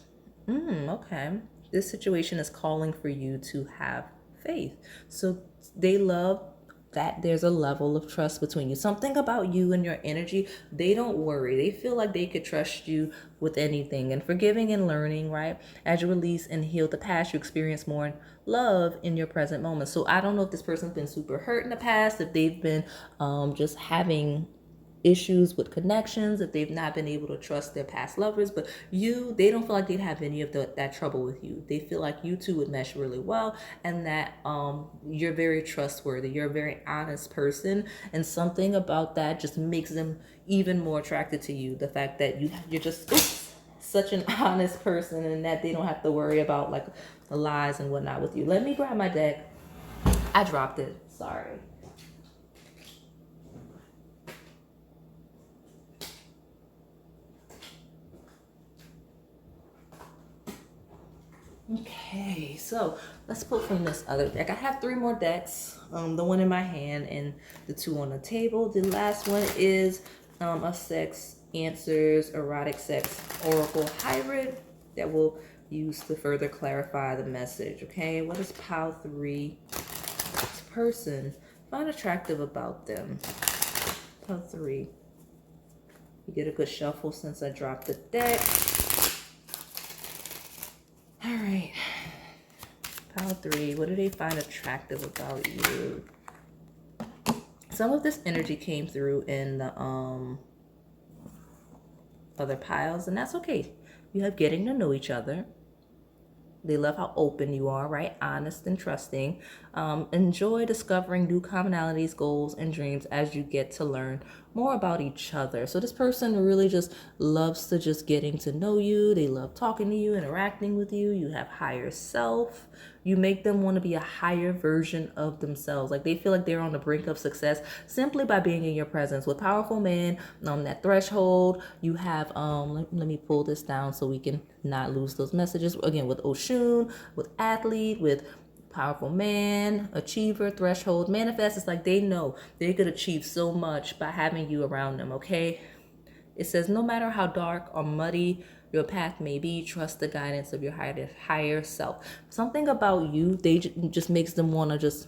Okay. This situation is calling for you to have faith. So they love that there's a level of trust between you. Something about you and your energy, they don't worry. They feel like they could trust you with anything. And forgiving and learning, right? As you release and heal the past, you experience more love in your present moment. So I don't know if this person's been super hurt in the past, if they've been just having issues with connections, if they've not been able to trust their past lovers, but they don't feel like they'd have any of that trouble with you. They feel like you two would mesh really well, and that you're very trustworthy, you're a very honest person, and something about that just makes them even more attracted to you. The fact that you're just such an honest person, and that they don't have to worry about like the lies and whatnot with you. Let me grab my deck. I dropped it, sorry. Okay, so let's pull from this other deck. I have 3 more decks, the one in my hand and the 2 on the table. The last one is a sex answers, erotic sex oracle hybrid that we'll use to further clarify the message. Okay, what is Pile 3 this person find attractive about them? Pile 3. You get a good shuffle since I dropped the deck. All right, Pile 3, what do they find attractive about you? Some of this energy came through in the other piles, and that's okay. You have getting to know each other. They love how open you are, right? Honest and trusting. Enjoy discovering new commonalities, goals, and dreams as you get to learn more about each other. So this person really just loves to just getting to know you. They love talking to you, interacting with you. You have higher self. You make them want to be a higher version of themselves. Like they feel like they're on the brink of success simply by being in your presence. With Powerful Man, that threshold, you have, let me pull this down so we can not lose those messages. Again, with Oshun, with Athlete, with Powerful Man, Achiever, Threshold, Manifest. It's like they know they could achieve so much by having you around them, okay? It says, no matter how dark or muddy your path may be, trust the guidance of your higher self. Something about you, just makes them want to just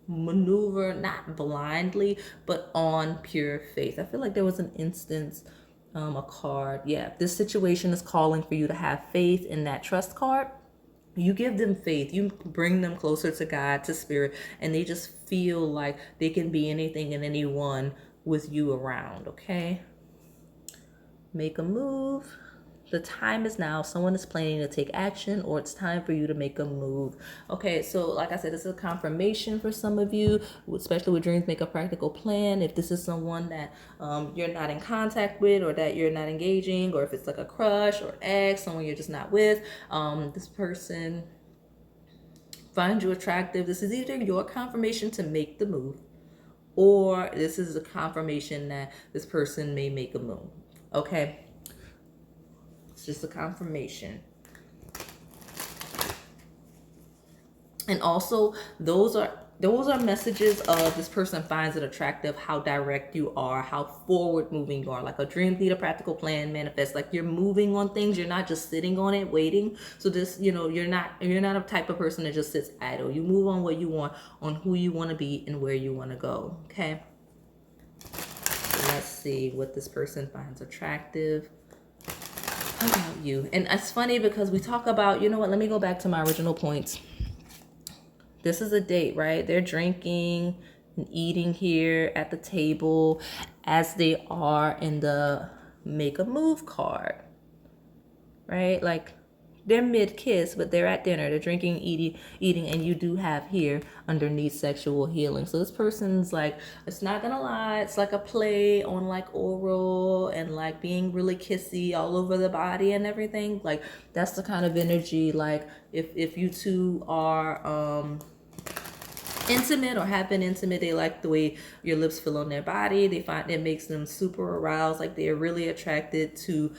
maneuver, not blindly, but on pure faith. I feel like there was an instance, a card. Yeah, this situation is calling for you to have faith in that trust card. You give them faith, you bring them closer to God, to spirit, and they just feel like they can be anything and anyone with you around, okay? Make a move. The time is now. Someone is planning to take action, or it's time for you to make a move. Okay, so like I said, this is a confirmation for some of you, especially with dreams. Make a practical plan. If this is someone that you're not in contact with, or that you're not engaging, or if it's like a crush or ex, someone you're just not with, this person finds you attractive. This is either your confirmation to make the move, or this is a confirmation that this person may make a move. Okay, it's just a confirmation. And also those are messages of this person finds it attractive how direct you are, how forward moving you are. Like a dream leader, practical plan, manifest, like you're moving on things, you're not just sitting on it waiting. So this, you're not a type of person that just sits idle. You move on what you want, on who you want to be and where you want to go. Okay, so let's see what this person finds attractive about you. And it's funny because we talk about, let me go back to my original points. This is a date, right? They're drinking and eating here at the table as they are in the make a move card, right? Like they're mid-kiss, but they're at dinner, they're drinking, eating, and you do have here underneath sexual healing. So this person's like, it's not gonna lie, it's like a play on like oral and like being really kissy all over the body and everything. Like that's the kind of energy, like if you two are intimate or have been intimate, they like the way your lips feel on their body. They find it makes them super aroused, like they're really attracted to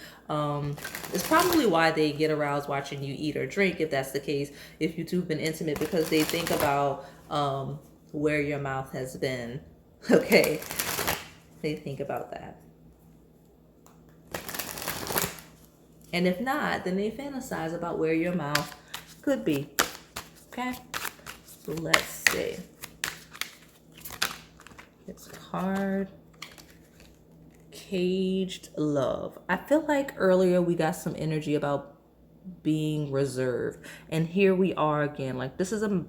it's probably why they get aroused watching you eat or drink, if that's the case, if you two have been intimate, because they think about where your mouth has been. Okay, they think about that. And if not, then they fantasize about where your mouth could be. Okay, so let's see. It's card. Caged love. I feel like earlier we got some energy about being reserved, and here we are again. Like this is a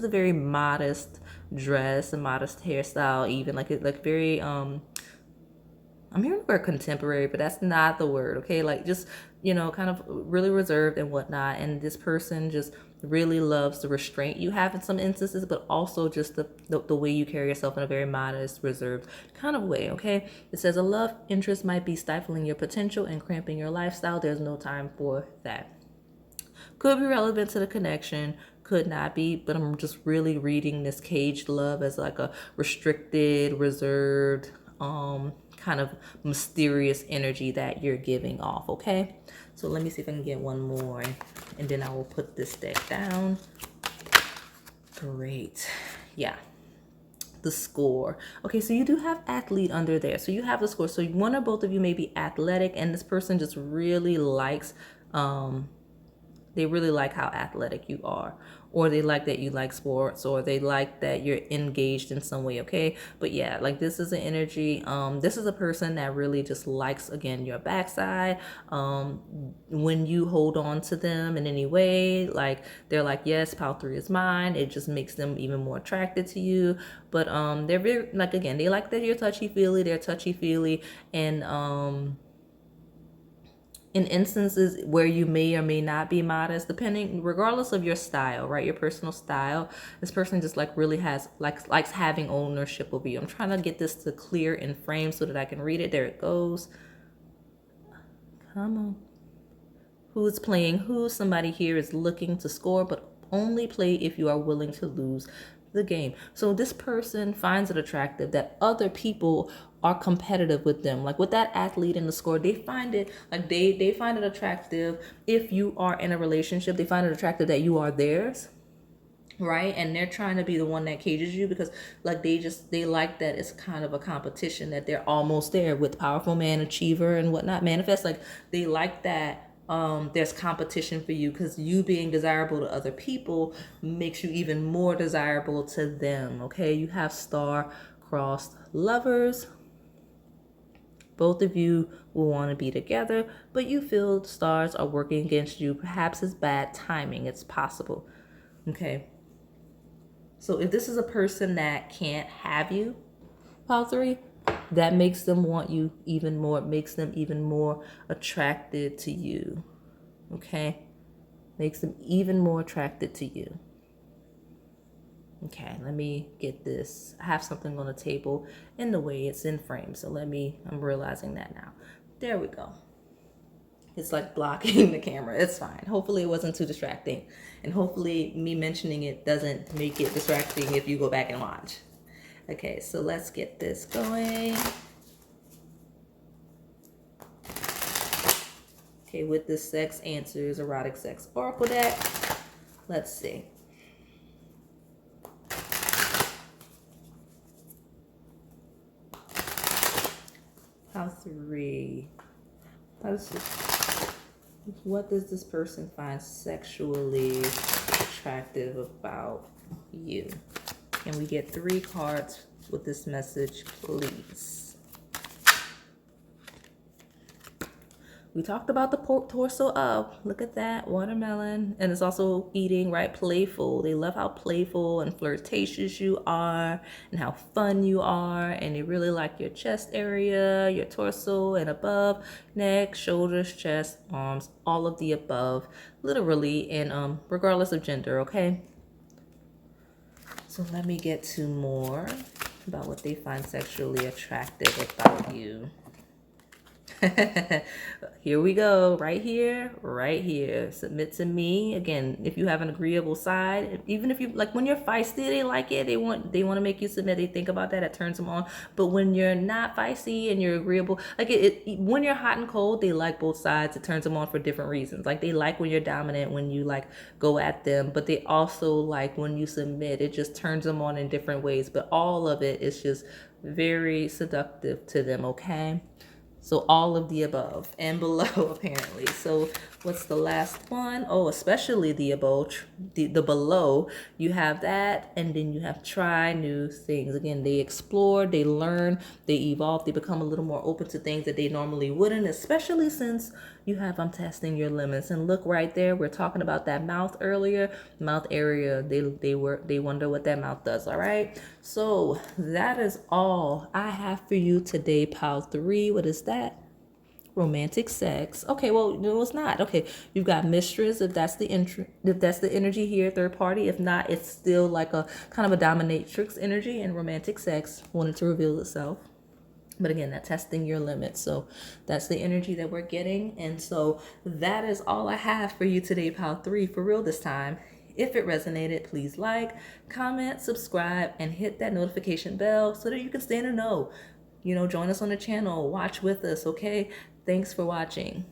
very modest dress, a modest hairstyle, even like very I'm hearing the word contemporary, but that's not the word, okay? Like just, you know, kind of really reserved and whatnot. And this person just really loves the restraint you have in some instances, but also just the way you carry yourself in a very modest, reserved kind of way, okay? It says a love interest might be stifling your potential and cramping your lifestyle. There's no time for that. Could be relevant to the connection, could not be, but I'm just really reading this caged love as like a restricted, reserved, kind of mysterious energy that you're giving off, okay? So let me see if I can get one more, and then I will put this deck down. Great. Yeah. The score. Okay, so you do have athlete under there. So you have the score. So one or both of you may be athletic, and this person just really likes they really like how athletic you are, or they like that you like sports, or they like that you're engaged in some way, okay? But yeah, like this is an energy. This is a person that really just likes, again, your backside. When you hold on to them in any way, like they're like, yes, pile 3 is mine. It just makes them even more attracted to you. But they're very, like, again, they like that you're touchy-feely. They're touchy-feely, and in instances where you may or may not be modest, depending, regardless of your style, right? Your personal style, this person just like really has, likes having ownership over you. I'm trying to get this to clear in frame so that I can read it. There it goes. Come on. Who's playing who? Somebody here is looking to score, but only play if you are willing to lose the game. So this person finds it attractive that other people are competitive with them. Like with that athlete in the score, they find it like they find it attractive. If you are in a relationship, they find it attractive that you are theirs, right? And they're trying to be the one that cages you, because like they like that it's kind of a competition, that they're almost there with powerful man, achiever, and whatnot, manifest. Like they like that there's competition for you, because you being desirable to other people makes you even more desirable to them, okay? You have star-crossed lovers. Both of you will want to be together, but you feel the stars are working against you. Perhaps it's bad timing. It's possible, okay? So if this is a person that can't have you, pile 3, that makes them want you even more. It makes them even more attracted to you, okay? Makes them even more attracted to you. Okay, let me get this. I have something on the table in the way, it's in frame. So I'm realizing that now. There we go. It's like blocking the camera. It's fine. Hopefully it wasn't too distracting. And hopefully me mentioning it doesn't make it distracting if you go back and watch. Okay, so let's get this going. Okay, with the Sex Answers Erotic Sex Oracle deck, let's see. Pile 3. What does this person find sexually attractive about you? Can we get 3 cards with this message, please? We talked about the torso up. Look at that, watermelon. And it's also eating, right? Playful. They love how playful and flirtatious you are and how fun you are. And they really like your chest area, your torso and above, neck, shoulders, chest, arms, all of the above, literally, and regardless of gender, okay? So let me get to more about what they find sexually attractive about you. Here we go, right here, right here. Submit to me. Again, if you have an agreeable side, even if you like, when you're feisty, they like it. They want to make you submit. They think about that. It turns them on. But when you're not feisty and you're agreeable, like when you're hot and cold, they like both sides. It turns them on for different reasons. Like they like when you're dominant, when you like go at them, but they also like when you submit. It just turns them on in different ways. But all of it is just very seductive to them. Okay. So all of the above and below, apparently. So what's the last one? Oh, especially the above, the below. You have that, and then you have try new things. Again, they explore, they learn, they evolve, they become a little more open to things that they normally wouldn't, especially since you have I'm testing your limits. And look right there, we're talking about that mouth earlier, mouth area. They wonder what that mouth does. All right. So that is all I have for you today, pile 3. What is that? Romantic sex. Okay, well, no, it's not. Okay, you've got mistress if that's the energy here, third party. If not, it's still like a kind of a dominatrix energy, and romantic sex wanted to reveal itself. But again, that testing your limits. So that's the energy that we're getting. And so that is all I have for you today, pile 3, for real this time. If it resonated, please like, comment, subscribe, and hit that notification bell so that you can stay in the know. You know, join us on the channel, watch with us, okay? Thanks for watching.